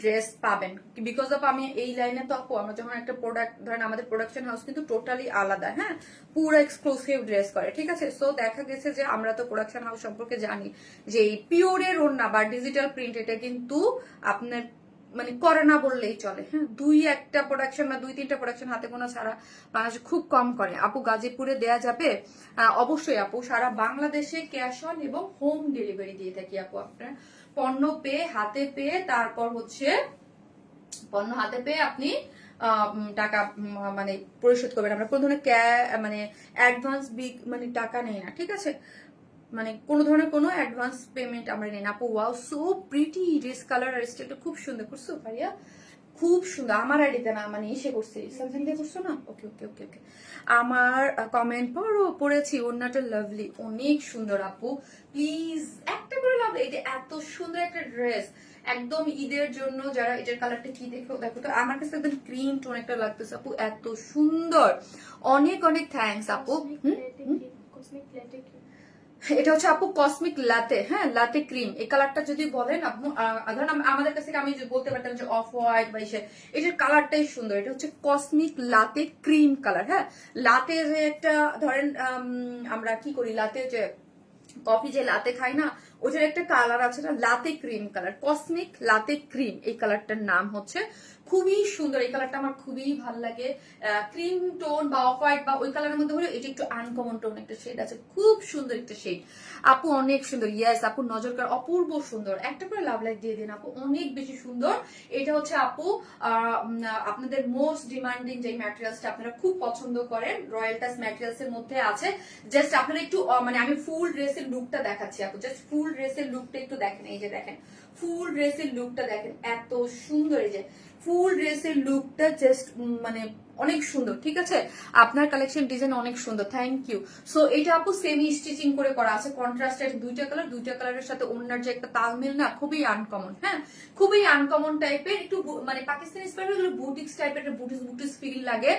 [SPEAKER 1] ড্রেস পাবেন। বিকজ অফ আমি এই লাইনে তো আপু, আমরা যখন একটা প্রোডাক্ট ধরেন, আমাদের প্রোডাকশন হাউস কিন্তু টোটালি আলাদা, হ্যাঁ পুরো এক্সক্লুসিভ ড্রেস করে, ঠিক আছে। সো দেখা গেছে যে আমরা তো প্রোডাকশন হাউস সম্পর্কে জানি যে এই পিওরের ওড়না বা ডিজিটাল প্রিন্ট এটা কিন্তু আপনার মানে করে না বললেই চলে, হ্যাঁ 2-1টা প্রোডাকশন না 2-3টা প্রোডাকশন হাতে গোনা সারা বাংলাদেশে খুব কম করে। আপু গাজীপুরে দেয়া যাবে? অবশ্যই আপু, সারা বাংলাদেশে ক্যাশ অন এবং হোম ডেলিভারি দিয়ে থাকি আপু। আপনার পণ্য পেয়ে হাতে পেয়ে তারপর হচ্ছে পণ্য হাতে পেয়ে আপনি টাকা মানে পরিশোধ করবেন। আমরা কোনো ধরনের মানে অ্যাডভান্স মানে টাকা নেই না, ঠিক আছে, মানে কোনো ধরনের কোনো অ্যাডভান্স পেমেন্ট আমরা নেই না আপু। Wow so pretty, dress colour আর স্টাইলটা খুব সুন্দর করছো ভাইয়া, খুব সুন্দর। আমার আইডিতে না, মানে ইসে করছি, স্যামসাং দিয়ে করছো না? ওকে ওকে ওকে ওকে। আমার কমেন্ট পড়েছি, ওড়নাটা লাভলি, অনেক সুন্দর আপু। প্লিজ একটা করে লাভ, এই যে এত সুন্দর একটা ড্রেস একদম ঈদের জন্য, যারা এটার কালারটা কি দেখো দেখো তো, আমার কাছে একদম ক্রিম টোন একটা লাগতেছে আপু, এত সুন্দর। অনেক অনেক থ্যাঙ্কস আপু। এটা হচ্ছে আপু কসমিক লাতে, হ্যাঁ লাতে ক্রিম। এই কালারটা যদি বলেন আপু, ধরেন আমাদের কাছে আমি বলতে পারতাম যে অফ হোয়াইট বা এটার কালারটাই সুন্দর। এটা হচ্ছে কসমিক লাতে ক্রিম কালার, হ্যাঁ লাতে যে একটা ধরেন আমরা কি করি, লাতে যে কফি যে লাতে খাই না, ওটার একটা কালার আছে না, লাতে ক্রিম কালার, কসমিক লাতে ক্রিম, এই কালারটার নাম হচ্ছে। খুবই সুন্দর এই কালারটা, আমার খুবই ভালো লাগে। ক্রিম টোন বা অফ হোয়াইট বা ওই কালারের মধ্যে হলে এটা একটু আনকমন টোন একটা শেড আছে, খুব সুন্দর একটা শেড। আপু অনেক সুন্দর, ইয়েস আপু নজর কার অপূর্ব সুন্দর, একটা করে লাভ লাইক দিয়ে দিন আপু, অনেক বেশি সুন্দর। এটা হচ্ছে আপু আপনাদের মোস্ট ডিমান্ডিং যে ম্যাটেরিয়ালসটা আপনারা খুব পছন্দ করেন, রয়্যাল টাচ ম্যাটেরিয়ালস এর মধ্যে আছে। জাস্ট আপনারা একটু মানে আমি ফুল ড্রেসের লুকটা দেখাচ্ছি আপু, জাস্ট ফুল ড্রেসের লুকটা একটু দেখেন, এই যে দেখেন ফুল ড্রেসের লুকটা দেখেন, এত সুন্দর। এই যে ফুল ড্রেসের লুকটা জাস্ট মানে অনেক সুন্দর, ঠিক আছে। আপনার কালেকশন ডিজাইন অনেক সুন্দর, থ্যাংক ইউ। সো এটা আপু সেমি স্টিচিং করে করা আছে, কন্ট্রাস্টেড দুইটা কালারের সাথে ওনার যে একটা তালমেল না, খুবই আনকমন। হ্যাঁ, খুবই আনকমন টাইপের, একটু মানে পাকিস্তানি স্টাইল, বুটিক্স টাইপের একটা বুটিক্স ফিল লাগে।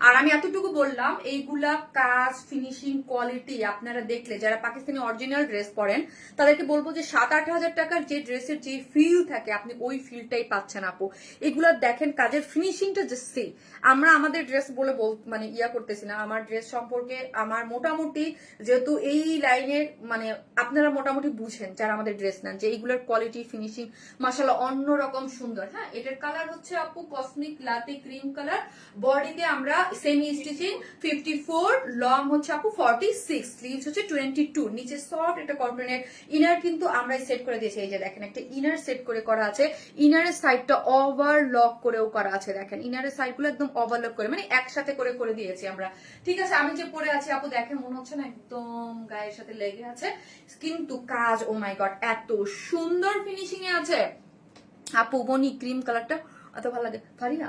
[SPEAKER 1] আর আমি এতটুকু বললাম, এইগুলা কাজ, ফিনিশিং, কোয়ালিটি আপনারা দেখলে যারা পাকিস্তানি অরিজিনাল ড্রেস পরেন তাদেরকে বলবো যে 7-8 হাজার টাকার যে ড্রেসের যে ফিল থাকে আপনি ওই ফিলটাই পাচ্ছেন আপু। এগুলা দেখেন কাজের ফিনিশিংটা জাস্ট সে। আমরা আমাদের ড্রেস বলে মানে ইয়া করতেছি না, আমার ড্রেস সম্পর্কে আমার মোটামুটি যেহেতু এই লাইনে মানে আপনারা মোটামুটি বুঝেন যারা আমাদের ড্রেস নেন, যে এইগুলোর কোয়ালিটি ফিনিশিং মাশাআল্লাহ অন্যরকম সুন্দর। হ্যাঁ, এটার কালার হচ্ছে আপু কসমিক লাতে ক্রিম কালার, বডিতে আমরা সেমি স্টিচিং 54, লং হচ্ছে আপু 46, স্লিভস হচ্ছে 22, নিচে সফট একটা কটনের ইনার কিন্তু আমরা সেট করে দিয়েছি। এই যে দেখেন একটা ইনার সেট করে করা আছে, ইনারের সাইডটা ওভারলক করেও করা আছে, দেখেন ইনারের সাইডগুলো একদম ওভারলক করে মানে একসাথে করে দিয়েছি আমরা, ঠিক আছে। আমি যে পরে আছি আপু দেখেন মনে হচ্ছে না একদম গায়ের সাথে লেগে আছে, কিন্তু কাজ ও মাই গড এত সুন্দর ফিনিশিং এ আছে আপু। বনি ক্রিম কালারটা এত ভালো লাগে। ফারিয়া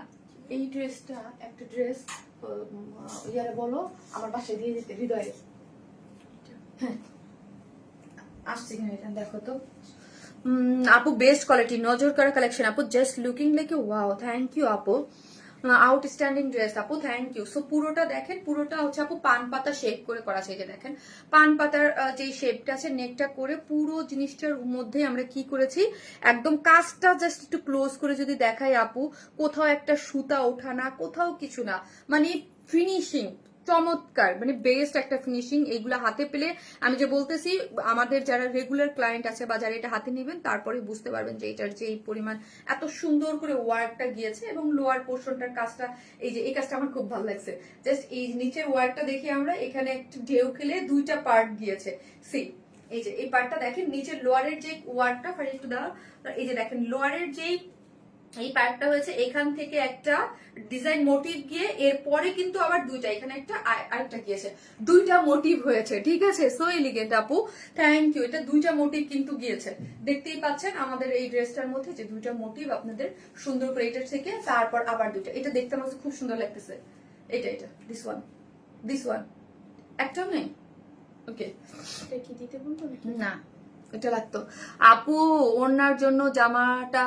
[SPEAKER 1] এই ড্রেসটা একটা ড্রেস ইয়ারে বলো আমার বাসায় দিয়ে যেতে, হৃদয়ে। হ্যাঁ আসছে কিনা এটা দেখো তো। আপু বেস্ট কোয়ালিটি, নজর করা কালেকশন আপু, just looking like a wow, thank you আপু। আউটস্ট্যান্ডিং ড্রেস আপু, থ্যাংক ইউ। সো পুরোটা দেখেন, পুরোটা হচ্ছে আপু পান পাতা শেপ করে করা আছে। এই যে দেখেন পান পাতার যে শেপটা আছে নেকটা করে, পুরো জিনিসটার মধ্যে আমরা কি করেছি একদম কাজটা জাস্ট একটু ক্লোজ করে যদি দেখাই আপু, কোথাও একটা সুতা ওঠা না, কোথাও কিছু না, মানে ফিনিশিং চমৎকার, মানে বেস্ট একটা ফিনিশিং। এইগুলো হাতে পেলে আমি যে বলতেছি আমাদের যারা রেগুলার ক্লায়েন্ট আছে বা যারা এটা হাতে নেবেন তারপরে বুঝতে পারবেন যে এটার যে এই পরিমাণ এত সুন্দর করে ওয়ার্কটা গিয়েছে, এবং লোয়ার পোর্শনটার কাজটা, এই যে এই কাজটা আমার খুব ভালো লাগছে। জাস্ট এই নিচের ওয়ার্কটা দেখি আমরা, এখানে একটু ঢেউ খেলে দুইটা পার্ট গিয়েছে। সি এই যে এই পার্টটা দেখেন, নিচের লোয়ারের যে ওয়ার্কটা একটু দাও, এই যে দেখেন লোয়ারের যেই এই পার্টটা হয়েছে, এখান থেকে একটা ডিজাইন মোটিভ গিয়ে এরপরে কিন্তু আবার দুইটা, এখানে একটা আরেকটা গিয়েছে, দুইটা মোটিভ হয়েছে, ঠিক আছে। সো এলিগেন্ট আপু, থ্যাংক ইউ। এটা দুইটা মোটিভ কিন্তু গিয়েছে, দেখতেই পাচ্ছেন আমাদের এই ড্রেসটার মধ্যে যে দুইটা মোটিভ আপনাদের সুন্দর করে এটা থেকে তারপর আবার দুইটা, এটা দেখতে আমার খুব সুন্দর লাগতেছে। এটা দিস ওয়ান একটাও নেই, ওকে
[SPEAKER 2] এটা কি দিতে বলবো
[SPEAKER 1] না এটা লাগতো আপু। ওনার জন্য জামাটা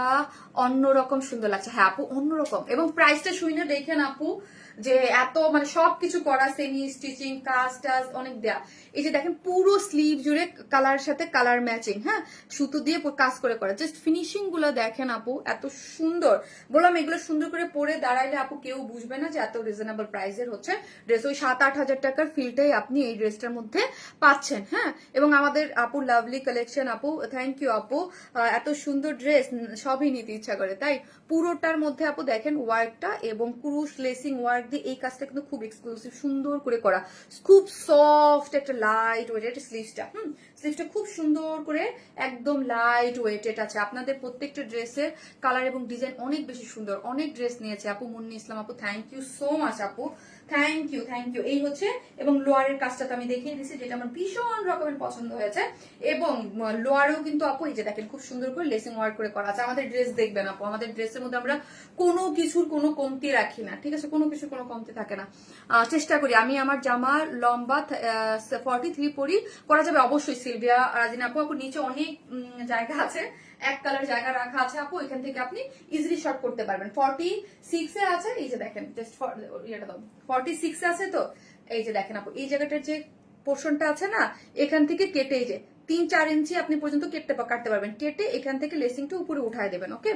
[SPEAKER 1] অন্যরকম সুন্দর লাগছে। হ্যাঁ আপু অন্যরকম, এবং প্রাইসটা শুনে দেখেন আপু যে এত মানে সবকিছু করা, সেমি স্টিচিং, কাজ টাজ অনেক দেয়া। এই যে দেখেন পুরো স্লিভ জুড়ে কালার সাথে কালার ম্যাচিং, হ্যাঁ সুতো দিয়ে কাজ করে করা, জাস্ট ফিনিশিং গুলো দেখেন আপু এত সুন্দর। বললাম এগুলো সুন্দর করে পরে দাঁড়াইলে আপু কেউ বুঝবে না যে এত রিজনেবল প্রাইসের হচ্ছে ড্রেস। ওই 7-8 হাজার টাকার ফিলটাই আপনি এই ড্রেসটার মধ্যে পাচ্ছেন। হ্যাঁ, এবং আমাদের আপু লাভলি কালেকশন আপু, থ্যাংক ইউ আপু। এত সুন্দর ড্রেস সবই নিতে ইচ্ছা করে, তাই পুরোটার মধ্যে আপু দেখেন ওয়ার্কটা এবং ক্রুশ লেসিং ওয়ার্ক দিয়ে এই কাজটা কিন্তু খুব এক্সক্লুসিভ সুন্দর করে করা, খুব সফট একটা লাইট ওয়েটেড স্লিভসটা। স্লিভসটা খুব সুন্দর করে একদম লাইট ওয়েটেড আছে। আপনাদের প্রত্যেকটা ড্রেসের কালার এবং ডিজাইন অনেক বেশি সুন্দর, অনেক ড্রেস নিয়েছে আপু। মুন্নি ইসলাম আপু, থ্যাংক ইউ সো মাচ আপু, থ্যাংক ইউ এই হচ্ছে, এবং লোয়ারের কাজটা তো আমি দেখিয়ে দিচ্ছি যেটা আমার ভীষণ রকমের পছন্দ হয়েছে। এবং লোয়ারেও কিন্তু আপু এই যে দেখেন খুব সুন্দর করে লেসিং ওয়ার্ক করে করা আছে। আমাদের ড্রেস দেখবেন আপু, আমাদের ড্রেসের মধ্যে আমরা কোনো কিছুর কোনো কমতি রাখি না, ঠিক আছে, কোনো কিছুর কোনো কমতি থাকে না। চেষ্টা করি, আমি আমার জামা লম্বা 43 পরি, করা যাবে অবশ্যই সিলভিয়া রাজিনা আপু। আপু নিচে অনেক জায়গা আছে, এক কালার জায়গা রাখা আছে আপু, এখান থেকে আপনি ইজিলি শর্ট করতে পারবেন। 46 এ আছে, এই যে দেখেন জাস্ট ইয়েটা দাও, 46 এ আছে তো এই যে দেখেন আপু এই জায়গাটার যে পোর্শনটা আছে না, এখান থেকে কেটে এই যে 3-4 ইঞ্চি আপনি পর্যন্ত কাটতে পারবেন, কেটে এখান থেকে লেসিংটা উপরে উঠায় দেবেন। ওকে,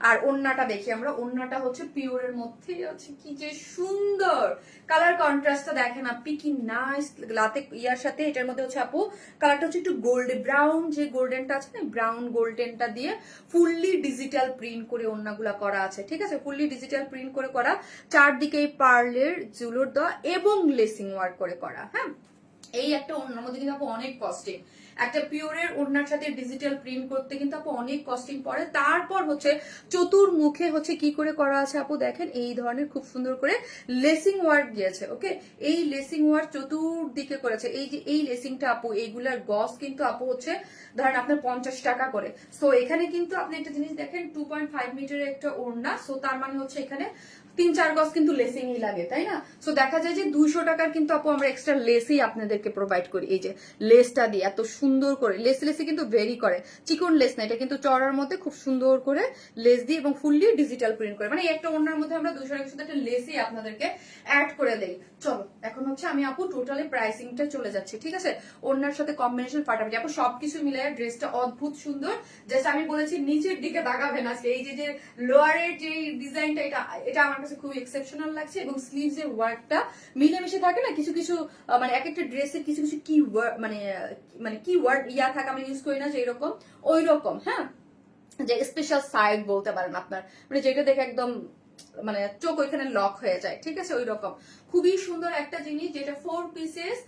[SPEAKER 1] আর ওড়নাটা দেখি আমরা, ওড়নাটা হচ্ছে পিওরের মধ্যেই আছে, কি যে সুন্দর কালার কন্ট্রাস্টটা দেখেন আপনি, কি নাইস লাতে ইয়ার সাথে এটার মধ্যে হচ্ছে আপু কালারটা হচ্ছে একটু গোল্ডে ব্রাউন, যে গোল্ডেনটা আছে না ব্রাউন গোল্ডেনটা দিয়ে ফুললি ডিজিটাল প্রিন্ট করে ওড়নাগুলা করা আছে। ঠিক আছে, ফুললি ডিজিটাল প্রিন্ট করে করা, চারদিকে পার্লের জুলোর দেওয়া এবং লেসিং ওয়ার্ক করে করা। হ্যাঁ, এই একটা ওড়নার মধ্যে কিন্তু আপু অনেক কস্টিং, একটা পিওরের ওড়নার সাথে ডিজিটাল প্রিন্ট করতে কিন্তু আপু অনেক কস্টিং পড়ে। তারপর হচ্ছে চতুর্মুখে হচ্ছে কি করে করা আছে আপু দেখেন, এই ধরনের খুব সুন্দর করে লেসিং ওয়ার্ক দিয়েছে। ওকে, এই লেসিং ওয়ার্ক চতুর্দিকে করেছে। এই যে এই লেসিংটা আপু, এইগুলার গস কিন্তু আপু হচ্ছে ধরেন আপনার 50 টাকা করে। সো এখানে কিন্তু আপনি একটা জিনিস দেখেন, 2.5 মিটারের একটা ওড়না, সো তার মানে হচ্ছে এখানে 3-4 গজ কিন্তু লেসিংই লাগে, তাই না? সো দেখা যায় যে 200 টাকার কিন্তু আপু আমরা এক্সট্রা লেসই আপনাদেরকে প্রোভাইড করি। এই যে লেসটা দিয়ে এত সুন্দর করে লেসে কিন্তু ভেরি করে, চিকন লেস না, এটা কিন্তু চড়ার মধ্যে খুব সুন্দর করে লেস দিয়ে এবং ফুললি ডিজিটাল প্রিন্ট করে, মানে একটা ওড়নার মধ্যে আমরা 200 টাকার সাথে একটা লেসই আপনাদেরকে অ্যাড করে দেই। চলো এখন হচ্ছে আমি আপু টোটালি প্রাইসিংটা চলে যাচ্ছি। ঠিক আছে, ওড়নার সাথে কম্বিনেশন ফাটাফাটি আপু, সবকিছু মিলে ড্রেসটা অদ্ভুত সুন্দর। জাস্ট আমি বলেছি নিচের দিকে তাকাবেন আজকে, এই যে লোয়ারের যে ডিজাইনটা, এটা আমার কাছে খুব এক্সেপশনাল লাগছে, এবং স্লিভস এর ওয়ার্কটা মিলেমিশে থাকে না কিছু কিছু, মানে এক একটা ড্রেসের কিছু কিছু কি মানে কি ওয়ার্ড ইয়া থাকে আমরা ইউজ করি না, যে এরকম ওই রকম। হ্যাঁ, যে স্পেশাল সাইড বলতে পারেন আপনার, মানে যেটা দেখে একদম মানে চোখ ওইখানে লক হয়ে যায়। ঠিক আছে, ওই রকম খুবই সুন্দর একটা জিনিস, যেটা 4 পিসেস।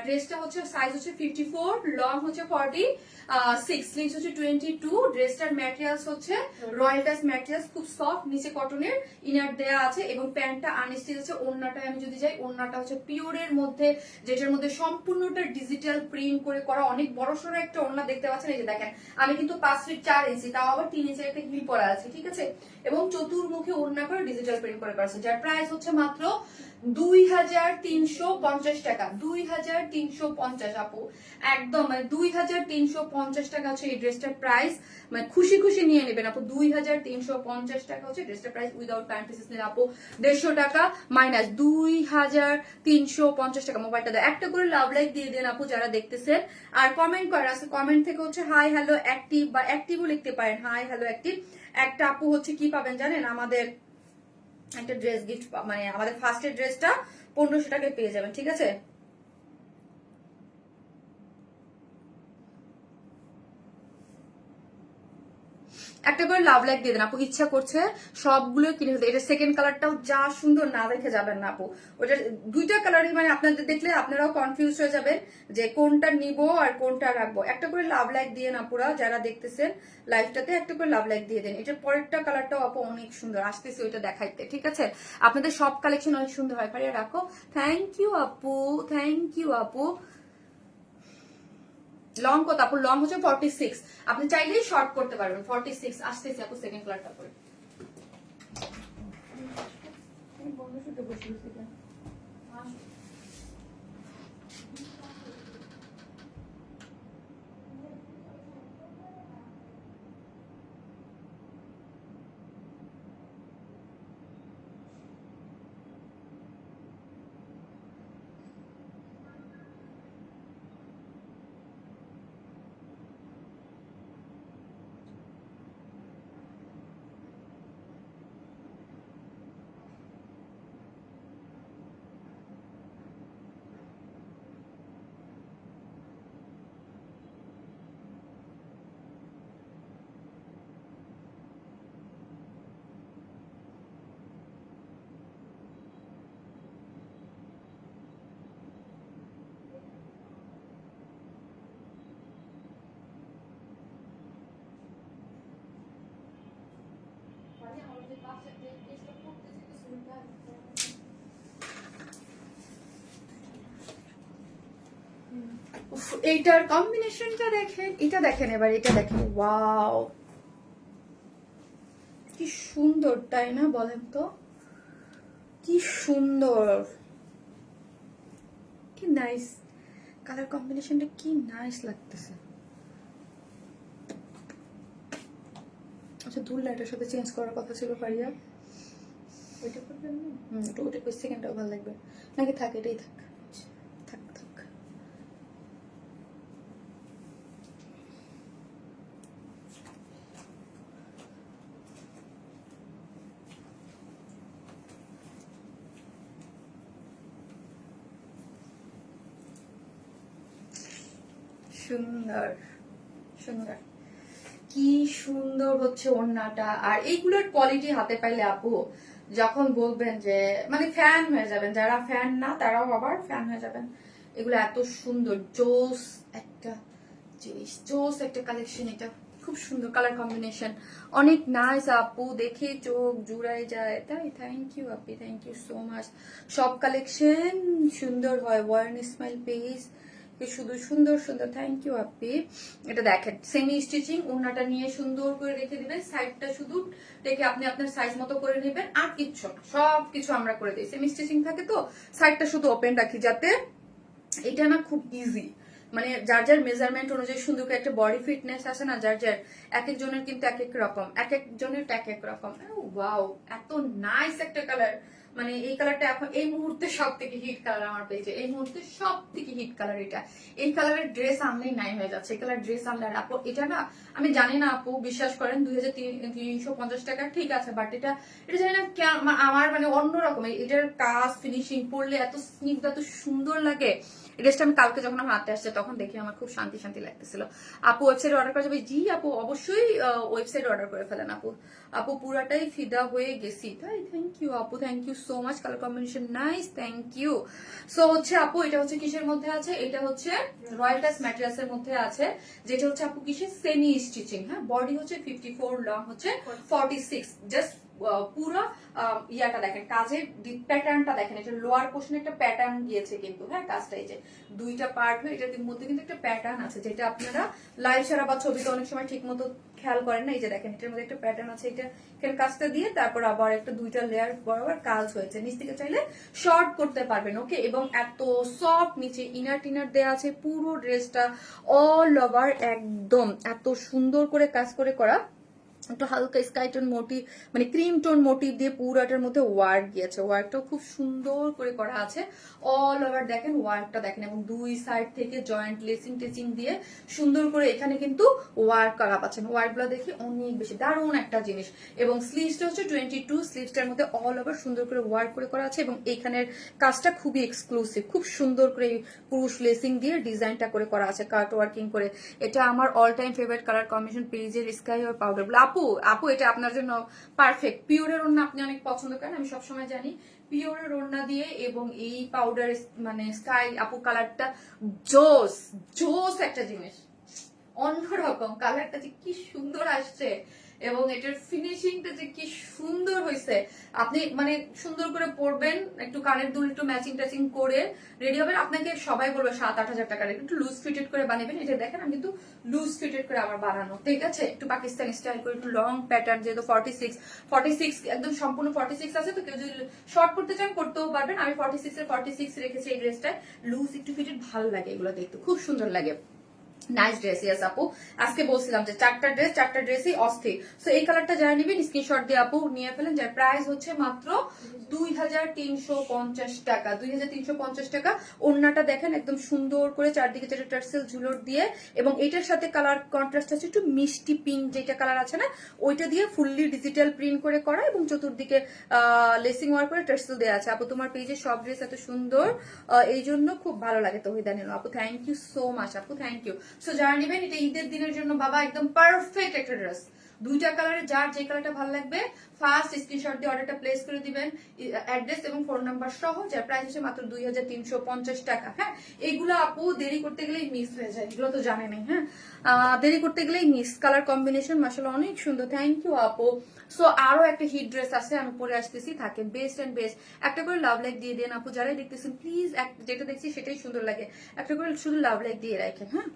[SPEAKER 1] ড্রেসটা হচ্ছে সাইজ হচ্ছে 54, লং হচ্ছে 46, স্লিভস হচ্ছে 22। ড্রেসটার ম্যাটেরিয়ালস হচ্ছে রয়্যাল টাচ ম্যাটেরিয়ালস, খুব সফট, নিচে কটনের ইনার দেয়া আছে, এবং প্যান্টটা আনস্টিচ আছে। ওড়নাটায় আমি যদি যাই, ওড়নাটা হচ্ছে পিওরের মধ্যে, যেটার মধ্যে সম্পূর্ণটা ডিজিটাল প্রিন্ট করে করা, অনেক বড় সড়ো একটা ওড়না দেখতে পাচ্ছেন। এই যে দেখেন, আমি কিন্তু 5 ফিট 4 ইঞ্চি, তাও আবার 3 ইঞ্চের একটা হিল পরা আছে। ঠিক আছে, এবং চতুর্মুখী ওড়না করে ডিজিটাল প্রিন্ট করে করা আছে, যার প্রাইস হচ্ছে মাত্র 2350 টাকা। 2350 আপু, একদম মানে 2350 টাকা হচ্ছে এই ড্রেসটার প্রাইস। মানে খুশি খুশি নিয়ে নেবেন আপু, 2350 টাকা হচ্ছে ড্রেসটার প্রাইস। উইদাউট প্যান্ট পিসেস নিলে আপু 150 টাকা মাইনাস 2350 টাকা। মোবাইলটা দেয় একটা করে লাভ লাইক দিয়ে দেন আপু যারা দেখতেছেন, আর কমেন্ট করা আছে, কমেন্ট থেকে হচ্ছে হাই হ্যালো অ্যাক্টিভ বা অ্যাক্টিভও লিখতে পারেন, হাই হ্যালো অ্যাক্টিভ। একটা আপু হচ্ছে কি পাবেন জানেন, আমাদের একটা ড্রেস গিফট, মানে আমাদের ফার্স্টের ড্রেসটা 1500 টাকায় পেয়ে যাবেন। ঠিক আছে, একটা করে লাভ লাইক দিয়ে দেন আপু, ইচ্ছা করছে সবগুলো কিনে ফেলতে। এটা সেকেন্ড কালারটাও যা সুন্দর, না দেখে যাবেন না আপু। ওটা দুইটা কালারই, মানে আপনাদের দেখলে আপনারাও কনফিউজ হয়ে যাবেন যে কোনটা নিব আর কোনটা রাখবো। একটা করে লাভ লাইক দিয়ে আপুরা যারা দেখতেছেন লাইভটাতে, একটা করে লাভ লাইক দিয়ে দেন। এটার পরেরটা কালারটাও আপু অনেক সুন্দর, আসতেছে ওইটা দেখাইতে। ঠিক আছে, আপনাদের সব কালেকশন অনেক সুন্দর হয়, পারিয়া রাখো। থ্যাংক ইউ আপু, থ্যাংক ইউ আপু। লং কত আপু? লং হচ্ছে 46, আপনি চাইলেই শর্ট করতে পারবেন। 46 আসতেছে আপু, সেকেন্ড কালারটা পরে। এইটার কম্বিনেশনটা দেখেন, এটা দেখেন, এবার এটা দেখেন, ওয়াও কি সুন্দর, তাই না? বলেন তো কি সুন্দর, কি নাইস কালার কম্বিনেশনটা, কি নাইস লাগতেছে। আচ্ছা, দুল লাইটের সাথে চেঞ্জ করার কথা ছিল পারিয়া, ওইটা করবেন না? ওটা ওই সেকেন্ডটাও ভালো লাগবে নাকি? থাক, এটাই থাক, থাক থাক। সুন্দর সুন্দর, কি সুন্দর হচ্ছে ওড়নাটা। আর এইগুলোর কোয়ালিটি হাতে পাইলে আপু যখন বলবেন যে মানে ফ্যান হয়ে যাবেন, যারা ফ্যান না তারাও আবার ফ্যান হয়ে যাবেন। এগুলো এত সুন্দর, জোস একটা জিনিস, জোস একটা কালেকশন। এটা খুব সুন্দর কালার কম্বিনেশন, অনেক নাইস আপু, দেখে চোখ জুড়াই যায়। তাই thank you Api, thank you so much. সব কালেকশন সুন্দর হয়, ওয়ার্ন স্মাইল পেজ শুধু সুন্দর সুন্দর। থ্যাংক ইউ আপি। এটা দেখেন সেমি স্টিচিং, ওড়নাটা নিয়ে সুন্দর করে রেখে দিবেন, সাইডটা শুধু রেখে আপনি আপনার সাইজ মতো করে নেবেন, আর কিচ্ছু না, সবকিছু আমরা করে দিই। সেমি স্টিচিং থাকে তো সাইডটা শুধু ওপেন রাখি, যাতে এটা না খুব ইজি, মানে যার যার মেজারমেন্ট অনুযায়ী সুন্দর করে একটা বডি ফিটনেস আছে না, যার যার এক একজনের কিন্তু এক এক রকম, এক একজনের এক এক রকম। ওয়াও, এত নাইস একটা কালার। মানে এই কালারটা এখন এই মুহূর্তে সব থেকে হিট কালার আমার পেয়েছে, এই মুহূর্তে সব থেকে হিট কালার এটা। এই কালারের ড্রেস আনলেই নাই হয়ে যাচ্ছে, এই কালার ড্রেস আনলে। আর আপু এটা না আমি জানি না আপু, বিশ্বাস করেন 2350 টাকা ঠিক আছে, বাট এটা এটা জানি না আমার মানে অন্যরকম। এটার কাজ ফিনিশিং পড়লে এত স্নিগ্ধ, এত সুন্দর লাগে। ড্রেসটা আমি কালকে যখন আমার হাতে আসছে তখন দেখে আমার খুব শান্তি শান্তি লাগতেছিল। আপু ওয়েবসাইটে অর্ডার করা যাবে? জি আপু, অবশ্যই ওয়েবসাইটে অর্ডার করে ফেলেন আপু। আপু পুরাটাই ফিদা হয়ে গেছি। তাই থ্যাংক ইউ আপু, thank you so much. Colour combination nice, thank you. So হচ্ছে আপু এটা হচ্ছে কিসের মধ্যে আছে? এটা হচ্ছে রয়্যাল টাচ ম্যাটেরিয়ালস এর মধ্যে আছে, যেটা হচ্ছে আপু কিসের সেমি স্টিচিং। হ্যাঁ, বডি হচ্ছে 54, লং হচ্ছে 46। জাস্ট পুরো ইয়াটা দেখেন, কাজের প্যাটার্নটা দেখেন, এটা লোয়ার পোর্শনে একটা প্যাটার্ন গিয়েছে কিন্তু। হ্যাঁ, কাজটা এই যে দুইটা পার্ট হয়ে এটার মধ্যে কিন্তু একটা প্যাটার্ন আছে, যেটা আপনারা লাইভ ছাড়া বা ছবিতে অনেক সময় ঠিক মতো খেয়াল করেন না। এই যে দেখেন এটার মধ্যে একটা প্যাটার্ন আছে, এটা এখানে কাজটা দিয়ে তারপর আবার একটা দুইটা লেয়ার বরাবর কাজ হয়েছে। নিচ থেকে চাইলে শর্ট করতে পারবেন, ওকে। এবং এত সফট, নিচে ইনার টিনার দেওয়া আছে, পুরো ড্রেসটা অল ওভার একদম এত সুন্দর করে কাজ করে করা। একটা হালকা স্কাই টোন মোটিভ, মানে ক্রিম টোন মোটিভ দিয়ে পুরাটার মধ্যে ওয়ার্ক গিয়েছে। ওয়ার্কটাও খুব সুন্দর করে করা আছে, অল ওভার দেখেন ওয়ার্কটা দেখেন, এবং দুই সাইড থেকে জয়েন্ট লেসিং টেসিং দিয়ে সুন্দর করে এখানে কিন্তু ওয়ার্ক করা পাচ্ছেন। ওয়ার্কগুলো দেখি অনেক বেশি দারুণ একটা জিনিস। এবং স্লিভসটা হচ্ছে 22, স্লিভসটার মধ্যে অল ওভার সুন্দর করে ওয়ার্ক করে করা আছে, এবং এইখানের কাজটা খুবই এক্সক্লুসিভ, খুব সুন্দর করে পুরুষ লেসিং দিয়ে ডিজাইনটা করে করা আছে, কাট ওয়ার্কিং করে। এটা আমার all time favourite colour combination, পেজের স্কাই আর পাউডার ব্লু। আপু আপু এটা আপনার জন্য পারফেক্ট। পিওরের ওড়না আপনি অনেক পছন্দ করেন, আমি সবসময় জানি। পিওরের ওড়না দিয়ে এবং এই পাউডার মানে স্কাই আপু কালারটা জোস, জোস একটা জিনিস, অন্যরকম কালারটা যে কি সুন্দর আসছে, এবং এটার ফিনিশিংটা যে কি সুন্দর হয়েছে। আপনি মানে সুন্দর করে পরবেন, একটু কানের দুল একটু ম্যাচিং ট্যাচিং করে রেডি হবেন, আপনাকে সবাই বলবে 7-8 হাজার টাকার, একটু লুজ ফিটেড করে বানাবেন। এটা দেখেন আমি কিন্তু লুজ ফিটেড করে আমার বানানো, ঠিক আছে, একটু পাকিস্তানি স্টাইল করে, একটু লং প্যাটার্ন, যেহেতু 46 একদম সম্পূর্ণ 46 আছে, তো কেউ যদি শর্ট করতে চান করতেও পারবেন। আমি 46 রেখেছি এই ড্রেসটায়, লুজ একটু ফিটেড ভালো লাগে, এগুলো দেখতে খুব সুন্দর লাগে। নাইস ড্রেস, ইয়েস আপু। আজকে বলছিলাম যে চারটা ড্রেসই অস্থির। সো এই কালারটা যারা নিবেন স্ক্রিনশট দিয়ে আপু নিয়ে ফেলেন, যার প্রাইস হচ্ছে মাত্র 2350 টাকা। 2350 টাকা। ওড়নাটা দেখেন একদম সুন্দর করে চারদিকে যেটা টার্সেল ঝুলর দিয়ে, এবং এটার সাথে কালার কন্ট্রাস্ট আছে একটু মিষ্টি পিঙ্ক, যেটা কালার আছে না ওইটা দিয়ে ফুললি ডিজিটাল প্রিন্ট করে করা, এবং চতুর্দিকে লেসিং ওয়ার্ক করে টার্সেল দেওয়া আছে। আপু তোমার পেজে সব ড্রেস এত সুন্দর, এই জন্য খুব ভালো লাগে। তহিদা নিল আপু, থ্যাংক ইউ সো মাচ আপু, থ্যাংক ইউ। সো যারা নেবেন এটা ঈদের দিনের জন্য বাবা একদম পারফেক্ট একটা ড্রেস। দুইটা কালারে যার যে কালারটা ভালো লাগবে ফার্স্ট স্ক্রিনশট দিয়ে অর্ডারটা প্লেস করে দিবেন, অ্যাড্রেস এবং ফোন নাম্বার সহ, যার প্রাইস হচ্ছে মাত্র 2350 টাকা। হ্যাঁ, এগুলো আপু দেরি করতে গেলেই মিস হয়ে যায়, এগুলো তো জানেনই। হ্যাঁ, দেরি করতে গেলেই মিস। কালার কম্বিনেশন মাশাআল্লাহ অনেক সুন্দর, থ্যাংক ইউ আপু। সো আরো একটা হিট ড্রেস আছে, আমি পরে আসতেছি, থাকে বেস্ট এন্ড বেস্ট। একটা করে লাভ লাইক দিয়ে দেন আপু, যারাই দেখতেছেন প্লিজ, যেটা দেখছি সেটাই সুন্দর লাগে, একটা করে শুধু লাভ লাইক দিয়ে রাখেন। হ্যাঁ,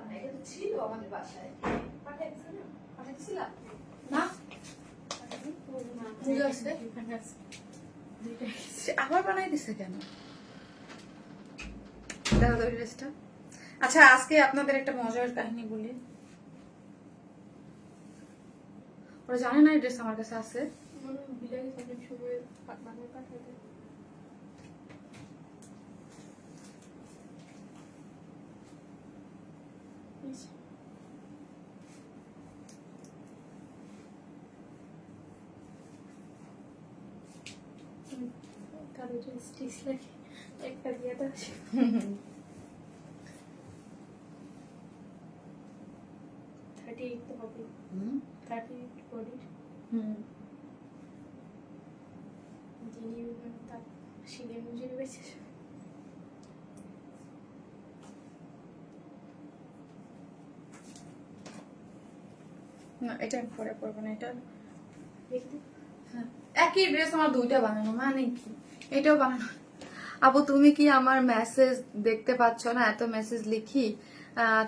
[SPEAKER 1] না, এটা তো ছিল আমাদের বাসায়। পাঠাইছিলাম? না? নিয়ে আসছে? সে আবার বানাই দিছে কেন? দেখো তো ড্রেসটা। আচ্ছা, আজকে আপনাদের একটা মজার কাহিনী বলি। ওরা জানে না এই ড্রেস আমার কাছে আছে।
[SPEAKER 3] একটা দিয়ে দাও 38 তো হবে 38 বডির যিনি তার সিলে মজুরি বেঁচে
[SPEAKER 1] না, এটা আমি পরে পরবো না। এটা
[SPEAKER 3] দেখতে
[SPEAKER 1] হ্যাঁ, একই ড্রেস আমার দুইটা বানানো, মানে কি এটাও বানানো। আপু তুমি কি আমার মেসেজ দেখতে পাচ্ছ না? এত মেসেজ লিখি।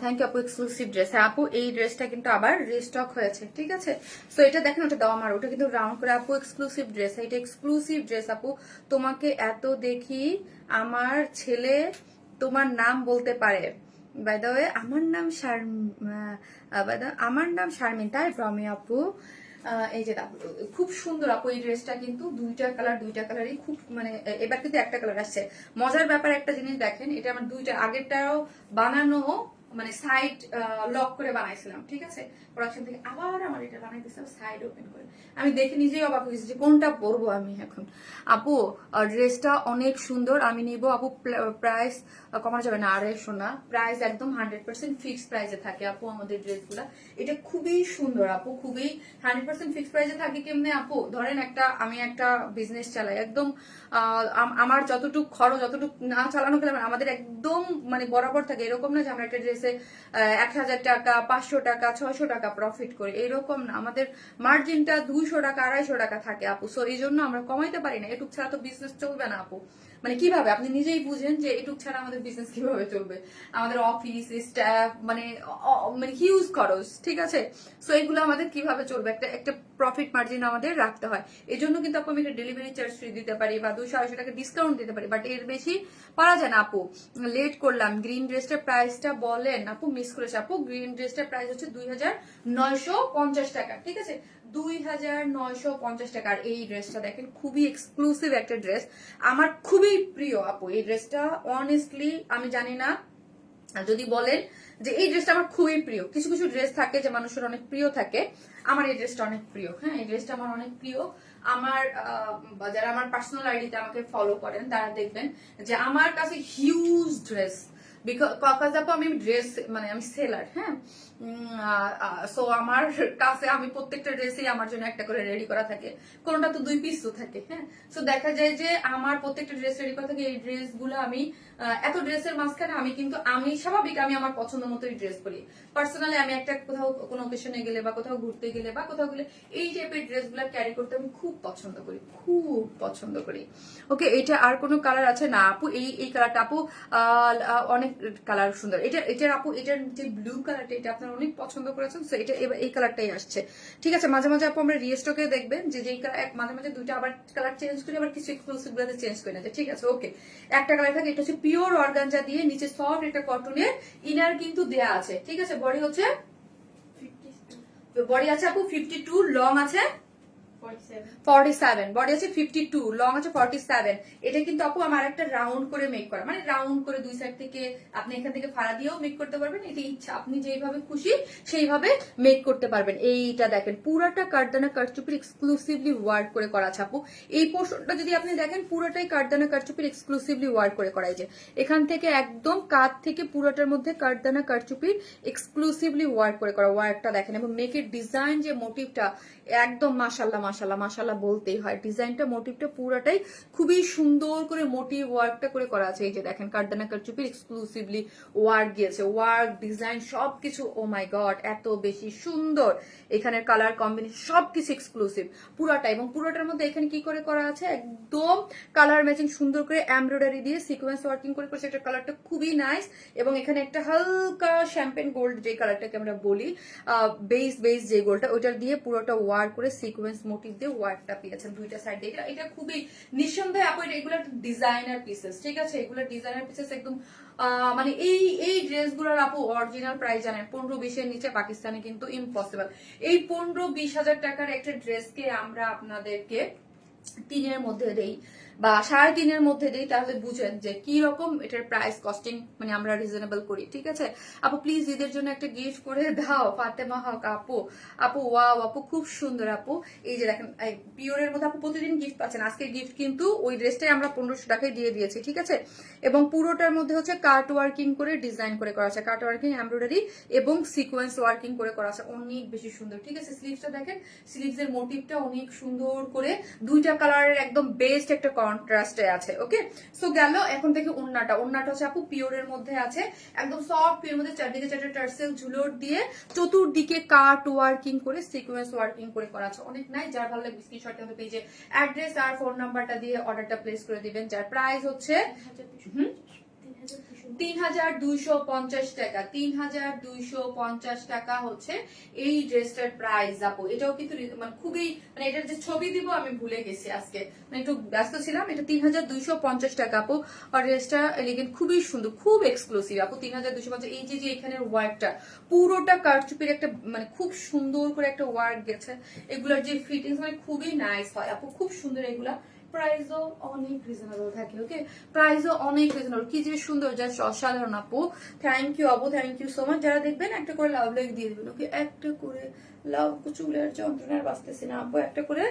[SPEAKER 1] থ্যাংক ইউ আপু, এক্সক্লুসিভ ড্রেস। হ্যাঁ আপু, এই ড্রেসটা কিন্তু আবার রিস্টক হয়েছে, ঠিক আছে? সো এটা দেখেন, ওটা দাও আমার, ওটা কিন্তু রাউন্ড করে আপু এক্সক্লুসিভ ড্রেস। এটা এক্সক্লুসিভ ড্রেস আপু। তোমাকে এত দেখি আমার ছেলে তোমার নাম বলতে পারে। বাই দ্য ওয়ে, আমার নাম শারমিন, তাই প্রমি আপু। এই যে দেখো, খুব সুন্দর আপু এই ড্রেসটা, কিন্তু দুইটা কালারই খুব, মানে এবার কিন্তু একটা কালার আসছে। মজার ব্যাপার একটা জিনিস দেখেন, এটা আমার দুইটা, আগেরটাও বানানো মানে সাইড লক করে বানাইছিলাম, ঠিক আছে? প্রোডাকশন থেকে আবার আমার এটা বানাইতেছিলাম সাইড ওপেন করে। আমি দেখে নিজেই অবাক হয়েছি যে কোনটা পরবো আমি এখন। আপু ড্রেসটা অনেক সুন্দর, আমি নিব আপু। প্রাইস কমানো যাবে না, আড়াইশো না, প্রাইস একদম 100% ফিক্সড প্রাইসে থাকে আপু আমাদের ড্রেসগুলা। এটা খুবই সুন্দর আপু, খুবই 100% ফিক্সড প্রাইসে থাকে। কেমনে আপু, ধরেন আমি একটা বিজনেস চালাই, একদম আমার যতটুকু খরচ, যতটুকু না চালানো গেলে আমাদের একদম মানে বরাবর থাকে। এরকম না যে আমরা একটা ড্রেসে 1000 টাকা, 500 টাকা, 600 টাকা প্রফিট করি, এরকম না। আমাদের মার্জিনটা 200 টাকা, 250 টাকা থাকে আপু। সো এই জন্য আমরা কমাইতে পারি না। এটুক ছাড়া তো বিজনেস চলবে না আপু। মানে কিভাবে, আপনি নিজেই বুঝেন যে এটুক ছাড়া আমাদের বিজনেস কিভাবে চলবে। আমাদের অফিস স্টাফ মানে হিউজ খরচ, ঠিক আছে? সো এগুলো আমাদের কিভাবে চলবে, একটা প্রফিট মার্জিন আমাদের রাখতে হয়। এই জন্য কিন্তু আপু আমি একটা ডেলিভারি চার্জ ফ্রি দিতে পারি বা 200-250 টাকা ডিসকাউন্ট দিতে পারি, বাট এর বেশি পারা যায় না আপু। লেট করলাম, গ্রিন ড্রেসটার প্রাইসটা বলেন আপু, মিস করেছে আপু। গ্রিন ড্রেসটার প্রাইস হচ্ছে 2950 টাকা, ঠিক আছে? 2950 টাকা। আর এই ড্রেসটা দেখেন, খুবই এক্সক্লুসিভ একটা ড্রেস, আমার খুবই প্রিয় আপু এই ড্রেসটা। অনেস্টলি আমি জানি না, যদি বলেন যে এই ড্রেসটা আমার খুবই প্রিয়, কিছু কিছু ড্রেস থাকে যে মানুষের অনেক প্রিয় থাকে, আমার এই ড্রেসটা অনেক প্রিয়। হ্যাঁ, এই ড্রেসটা আমার অনেক প্রিয়। আমার যারা আমার পার্সোনাল আইডিতে আমাকে ফলো করেন তারা দেখবেন যে আমার কাছে হিউজ ড্রেস, বিকজ আপু আমি ড্রেস মানে আমি সেলার। হ্যাঁ, সো আমার কাছে আমি প্রত্যেকটা ড্রেসই আমার জন্য একটা করে রেডি করা থাকে, কোনটা তো 2 পিসও থাকে। হ্যাঁ, সো দেখা যায় যে আমার প্রত্যেকটা ড্রেস রেডি করা থাকে। এই ড্রেসগুলো আমি এত ড্রেসের মাঝখানে আমি স্বাভাবিক আমি আমার পছন্দ মতোই ড্রেস পরি। পার্সোনালি আমি একটা কোথাও কোনো অকেশনে গেলে বা কোথাও ঘুরতে গেলে বা কোথাও গেলে এই টাইপের ড্রেসগুলো ক্যারি করতে আমি খুব পছন্দ করি। ওকে, এটা আর কোনো কালার আছে না আপু? এই কালারটা আপু অনেক কালার সুন্দর। এটার আপু, এটার যে ব্লু কালারটা, এটা আপনারা অনেক পছন্দ করেছেন। সো এটা এবার এই কালারটাই আসছে, ঠিক আছে? মাঝে মাঝে আপু আমরা রিস্টকে দেখবেন যে যেই কালার, মাঝে মাঝে দুইটা আবার কালার চেঞ্জ করি, আবার কিছু এক্সক্লুসিভ গুলোতে চেঞ্জ করে না, ঠিক আছে? ওকে, একটা কালার থাকে, এটা হচ্ছে পিওর অর্গানজা দিয়ে নিচে সফট একটা কটনের ইনার কিন্তু দেয়া আছে, ঠিক আছে? বডি আছে আপু 52, লং আছে 47, বডি আছে 52, লং আছে 47। এটা কিন্তু আপু আমার একটা রাউন্ড করে মেক করা, মানে রাউন্ড করে দুই সাইড থেকে আপনি এখান থেকে ফাড়া দিয়েও মেক করতে পারবেন। এটা ইচ্ছা, আপনি যেইভাবে খুশি সেইভাবে মেক করতে পারবেন। এইটা দেখেন, পুরাটা কারদানা কারচুপির এক্সক্লুসিভলি ওয়ার্ক করে করা আছে আপু। এই পোর্শনটা যদি আপনি দেখেন, পুরোটাই কারদানা কারচুপির এক্সক্লুসিভলি ওয়ার্ক করে করা। যে এখান থেকে একদম কাঁধ থেকে পুরোটার মধ্যে কারদানা কারচুপির এক্সক্লুসিভলি ওয়ার্ক করে করা। ওয়ার্কটা দেখেন, এবং নেকের ডিজাইন যে মোটিভটা, একদম মাশাল্লাহ মাশাল্লাহ মাশাল্লাহ বলতেই হয়। ডিজাইনটা মোটিভটা পুরাটাই খুবই সুন্দর করে মোটিভ ওয়ার্কটা করে করা আছে। এই যে দেখেন কারদানা কারচুপির এক্সক্লুসিভলি ওয়ার্ক গিয়েছে, ওয়ার্ক ডিজাইন সবকিছু, ও মাই গড এত বেশি সুন্দর। এখানের কালার কম্বিনেশন সবকিছু এক্সক্লুসিভ পুরাটা, এবং পুরোটার মধ্যে এখানে কি করে করা আছে একদম কালার ম্যাচিং সুন্দর করে এমব্রয়ডারি দিয়ে সিকোয়েন্স ওয়ার্কিং করে করেছে। এটা কালারটা খুবই নাইস, এবং এখানে একটা হালকা শ্যাম্পেন গোল্ড যে কালারটাকে আমরা বলি বেস যে গোল্ডটা, ওইটা দিয়ে পুরোটা ওয়ার্ক করে সিকোয়েন্স মোটিভ দিয়ে ওয়ার্কটা পেয়েছেন দুইটা সাইড দিয়ে। এটা খুবই নিঃসন্দেহে আপু এগুলো ডিজাইনার পিসেস, ঠিক আছে, এগুলো ডিজাইনার পিসেস একদম। মানে এই ড্রেসগুলোর আপু অরিজিনাল প্রাইস জানেন 15-20 এর নিচে পাকিস্তানে কিন্তু ইম্পসিবল। এই 15-20 হাজার টাকার একটা ড্রেসকে আমরা আপনাদেরকে 3-এর মধ্যে দেই বা 3.5-এর মধ্যে দেই, তাহলে বুঝেন যে কি রকম এটার প্রাইস কস্টিং মানে আমরা রিজনেবল করি, ঠিক আছে। আপু প্লিজ ঈদের জন্য একটা গিফট করে দাও, ফাতেমা হক আপু। আপু ওয়াও আপু খুব সুন্দর আপু। এই যে দেখেন পিওরের মধ্যে আপু প্রতিদিন গিফট পাচ্ছেন, আজকে গিফট কিন্তু ওই ড্রেসটাই আমরা 1500 টাকায় দিয়ে দিয়েছি, ঠিক আছে। এবং পুরোটার মধ্যে হচ্ছে কাট ওয়ার্কিং করে ডিজাইন করে করা আছে, কাট ওয়ার্কিং এমব্রয়ডারি এবং সিকোয়েন্স ওয়ার্কিং করে করা আছে, অনেক বেশি সুন্দর, ঠিক আছে। স্লিভসটা দেখেন, স্লিভসের মোটিভটা অনেক সুন্দর করে দুইটা কালারের একদম বেস্ট একটা কন্ট্রাস্টে আছে। ওকে, সো গেল। এখন থেকে ওন্নাটা হচ্ছে আপু পিওরের মধ্যে আছে, একদম সফট পিওর মধ্যে, চারদিকে 4টা টার্সেল ঝুলোর দিয়ে চতুর্দিকে কাট ওয়ার্কিং করে সিকোয়েন্স ওয়ার্কিং করে করা আছে, অনেক নাই। যার ভালো লাগবে স্ক্রিনশট আমাদের পেজে অ্যাড্রেস আর ফোন নাম্বারটা দিয়ে অর্ডারটা প্লেস করে দিবেন, যার প্রাইস হচ্ছে 3250 টাকা। 3250 টাকা হচ্ছে এই ড্রেসটার প্রাইস আপু। এটাও কিন্তু মানে খুবই মানে এটার যে ছবি দিব আমি ভুলে গেছি আজকে, মানে একটু ব্যস্ত ছিলাম। এটা 3250 টাকা আপু। আর ড্রেসটা এলিগেন্ট খুবই সুন্দর, খুব এক্সক্লুসিভ আপু। 3250। এই যে এখানের ওয়ার্কটা পুরোটা কারচুপির একটা মানে খুব সুন্দর করে একটা ওয়ার্ক গেছে। এগুলোর যে ফিটিংস মানে খুবই নাইস হয় আপু, খুব সুন্দর। এগুলা প্রাইসও অনেক রিজনেবল থাকে। ওকে, প্রাইসও অনেক রিজনেবল। কি যে সুন্দর, জাস্ট অসাধারণ আপু। থ্যাংক ইউ আপু, থ্যাংক ইউ সো মাচ। যারা দেখবেন একটা করে লাভ লাইক দিয়ে দিবেন। ওকে, একটা করে লাভ, চুলের যন্ত্রণার বাঁচতেছি না আপু, একটা করে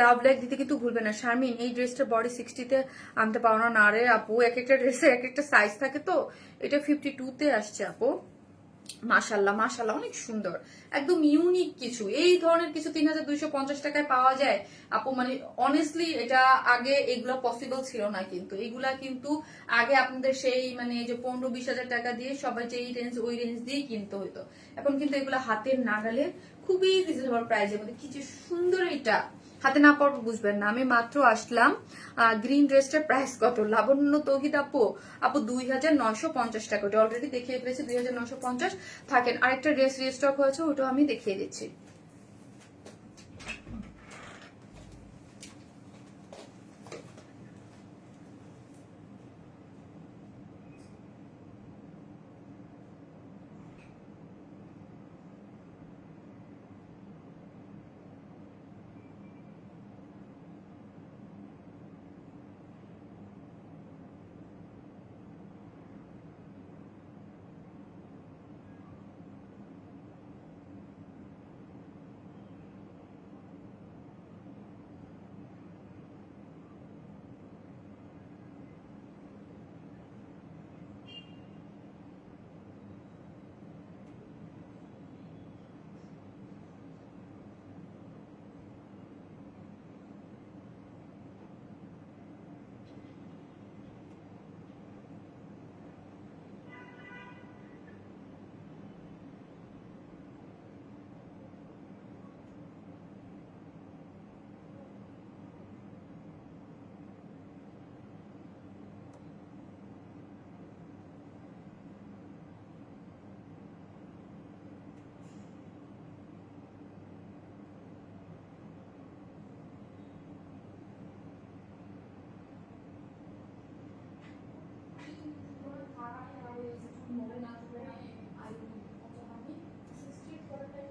[SPEAKER 1] লাভ লাইক দিতে কিন্তু ভুলবেন না। শারমিন এই ড্রেসটা বডি 60-তে আনতে পারো না রে আপু, এক একটা ড্রেসে এক একটা সাইজ থাকে, তো এটা 52-তে আসছে আপু। মাশাল্লাহ মাশাল্লাহ অনেক সুন্দর, একদম ইউনিক কিছু। এই ধরনের কিছু 3250 টাকায় পাওয়া যায় আপু, মানে অনেস্টলি এটা আগে এগুলো পসিবল ছিল না, কিন্তু এগুলা কিন্তু আগে আপনাদের সেই মানে যে 15-20 হাজার টাকা দিয়ে সবাই যে এই রেঞ্জ ওই রেঞ্জ দিয়ে কিনতে হতো। এখন কিন্তু এগুলো হাতের নাগালে খুবই রিজনেবল প্রাইসের মধ্যে। কি যে সুন্দর, এটা হাতে না পারবো বুঝবেন না। আমি মাত্র আসলাম। গ্রিন ড্রেসটার প্রাইস কত লাবণ্য তৌহিদ আপু? আপু 2950 টাকা, ওটা অলরেডি দেখিয়ে ফেলেছি 2950। থাকেন, আরেকটা ড্রেস রিস্টক হয়েছে, ওটাও আমি দেখিয়ে দিচ্ছি।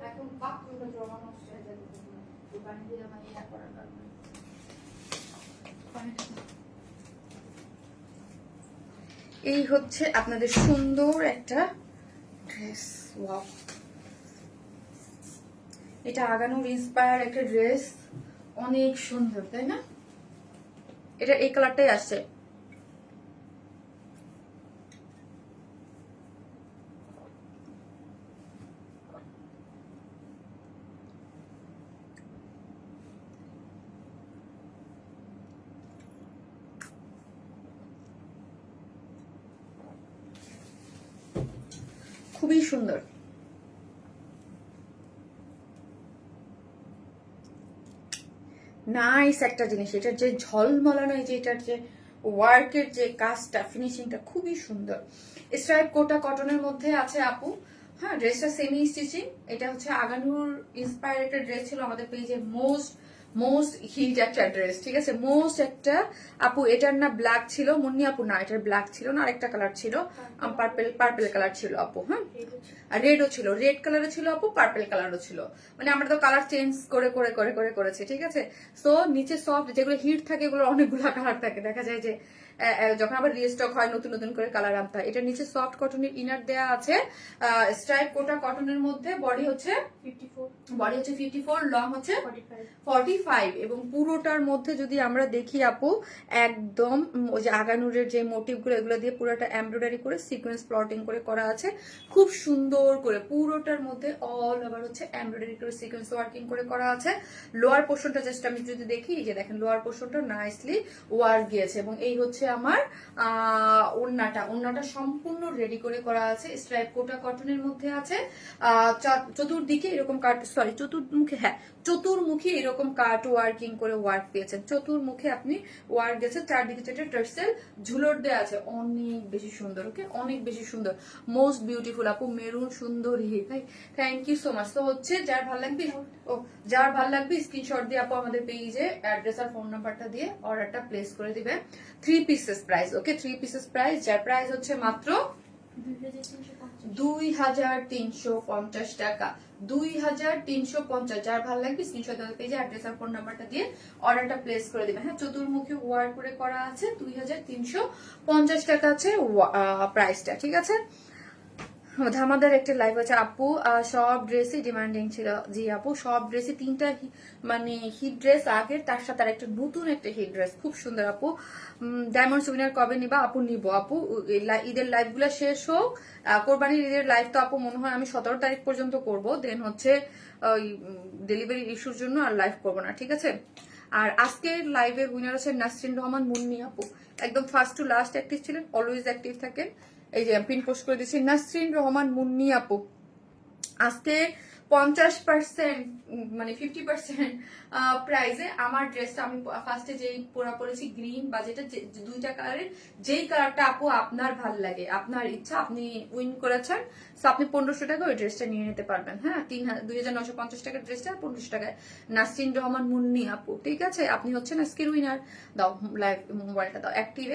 [SPEAKER 1] এখন বাথরুমে জমা নষ্ট হয়ে যাবে, দোকানে দিয়ে আমার ইয়া করার কারণে। এই হচ্ছে আপনাদের সুন্দর একটা ড্রেস। ওয়াও, এটা আগানোর ইন্সপায়ার একটা ড্রেস, অনেক সুন্দর তাই না? এটা এই কালারটাই আসছে। খুবই সুন্দর। নাইস একটা জিনিস, এটার যে ঝলমলানো, এই যে এটার যে ওয়ার্কের যে কাজটা, ফিনিশিংটা খুবই সুন্দর। স্ট্রাইপ কোটা কটনের মধ্যে আছে আপু। হ্যাঁ, ড্রেসটা সেমি স্টিচিং। এটা হচ্ছে আগানুর ইন্সপায়ার একটা ড্রেস ছিল আমাদের পেজে, মোস্ট হিট একটা ড্রেস, ঠিক আছে, মোস্ট একটা। আপু এটার না ব্ল্যাক ছিল, মুন্নি আপু না, এটার ব্ল্যাক ছিল না, আরেকটা কালার ছিল, পার্পেল কালার ছিল আপু। হ্যাঁ, আর রেডও ছিল, রেড কালারও ছিল আপু, পার্পেল কালারও ছিল। মানে আমরা তো কালার চেঞ্জ করে করে করে করে করেছি, ঠিক আছে। সো নিচে সফট, যেগুলো হিট থাকে এগুলো অনেকগুলো কালার থাকে, দেখা যায় যে যখন আবার রিস্টক হয় নতুন নতুন করে কালার আনতে হয়। এটা নিচে সফট কটনের ইনার দেয়া আছে, স্ট্রাইপ কোটা কটনের মধ্যে। বডি হচ্ছে 54, লং হচ্ছে 45, এবং পুরোটার মধ্যে যদি আমরা দেখি আপু, একদম ওই যে আগানুরের যে মোটিভগুলো এগুলো দিয়ে পুরোটা এমব্রয়ডারি করে সিকোয়েন্স প্লটিং করে করা আছে, খুব সুন্দর করে পুরোটার মধ্যে অল ওভার হচ্ছে এমব্রয়ডারি করে সিকোয়েন্স ওয়ার্কিং করে করা আছে। লোয়ার পোর্শনটা জাস্ট আমি যদি দেখি, এই যে দেখেন লোয়ার পোর্শনটা নাইসলি ওয়ার্ক গিয়েছে, এবং এই হচ্ছে আমার ওড়নাটা সম্পূর্ণ রেডি করে করা আছে, স্ট্রাইপ কোটা কটনের মধ্যে আছে। চতুর্দিকে এরকম চতুর্মুখী এরকম কাট ওয়ার্কিং করে ওয়ার্ক পেয়েছেন। চতুর্মুখে আপনি ওয়ার্ক দিয়েছে, চারদিকে চারটে টার্সেল ঝুলর দেওয়া আছে, অনেক বেশি সুন্দর। ওকে, অনেক বেশি সুন্দর, মোস্ট বিউটিফুল আপু, মেরুন সুন্দরী। ভাই থ্যাংক ইউ সো মাচ। তো হচ্ছে যার ভালো লাগবে স্ক্রিনশট দিয়ে আপু আমাদের পেজে অ্যাড্রেস আর ফোন নাম্বারটা দিয়ে অর্ডারটা প্লেস করে দিবে। 3 পিসেস প্রাইস, ওকে, 3 পিসেস প্রাইস, যার প্রাইস হচ্ছে মাত্র 2350 টাকা। 2350, যার ভালো লাগবে স্ক্রিনশট দিয়ে পেজে অ্যাড্রেস আর ফোন নাম্বারটা দিয়ে অর্ডারটা প্লেস করে দিবেন। হ্যাঁ, চতুর্মুখী ওয়ার্ক করে করা আছে, 2350 টাকা আছে প্রাইসটা, ঠিক আছে। ধামাদার একটা লাইভ আছে আপু, সব ড্রেসই ডিমান্ডিং ছিল। জি আপু, সব ড্রেসই 3টা মানে হিট ড্রেস আগের, তার সাথে আর একটা নতুন একটা হিট ড্রেস, খুব সুন্দর আপু। ডায়মন্ড সুবিনার কবে নিবা আপু? নিব আপু, ঈদের লাইভ গুলা শেষ হোক, কোরবানির ঈদের লাইভ তো আপু মনে হয় আমি 17 তারিখ পর্যন্ত করব, দেন হচ্ছে ওই ডেলিভারি ইস্যুর জন্য আর লাইভ করবো না, ঠিক আছে। আর আজকের লাইভের উইনার হচ্ছে নাসরিন রহমান মুন্নি আপু, একদম ফার্স্ট টু লাস্ট অ্যাক্টিভ ছিলেন, অলওয়েজ অ্যাক্টিভ থাকেন। এই যে পিন পোস্ট করে দিচ্ছি, নাসরিন রহমান মুন্নি আপু। আজকে 50% মানে 50% প্রাইসে আমার ড্রেসটা, আমি ফার্স্টে যেই পরেছি গ্রিন বা যেটা দুইটা কালারের, যেই কালারটা আপু আপনার ভাল লাগে, আপনার ইচ্ছা, আপনি উইন করেছেন, সো আপনি 1500 টাকা ওই ড্রেসটা নিয়ে নিতে পারবেন। হ্যাঁ, 2950 টাকার ড্রেসটা 1500 টাকায়, নাসরিন রহমান মুন্নি আপু, ঠিক আছে। আপনি হচ্ছেন আজকের উইনার। দাও লাইভ মোবাইলটা দাও, অ্যাক্টিভ।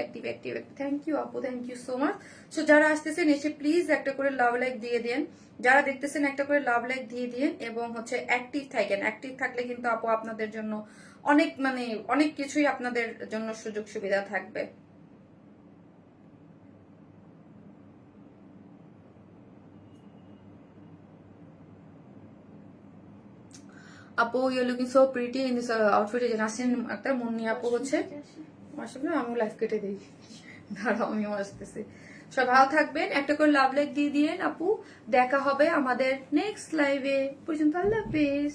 [SPEAKER 1] থ্যাংক ইউ আপু, thank you so much. So যারা আসতেছেন এসে প্লিজ একটা করে লাভ লাইক দিয়ে দেন, যারা দেখতেছেন একটা করে লাভ লাইক দিয়ে দিন, এবং হচ্ছে অ্যাক্টিভ থাকেন। অ্যাক্টিভ থাকলে কিন্তু আপু আপনাদের জন্য অনেক মানে অনেক কিছুই আপনাদের জন্য সুযোগ সুবিধা থাকবে। আপু you looking so pretty in this outfit. এই যে নাসরিন একটা মুন্নি আপু হচ্ছে, মাশাআল্লাহ। আমি লাইভ কেটে দিই, দাঁড়াও আমিও আসতেছি। সব ভালো থাকবেন, একটা করে লাভ লাইক দিয়ে দিন আপু। দেখা হবে আমাদের নেক্সট লাইভে, পর্যন্ত আল্লাহ হাফেজ।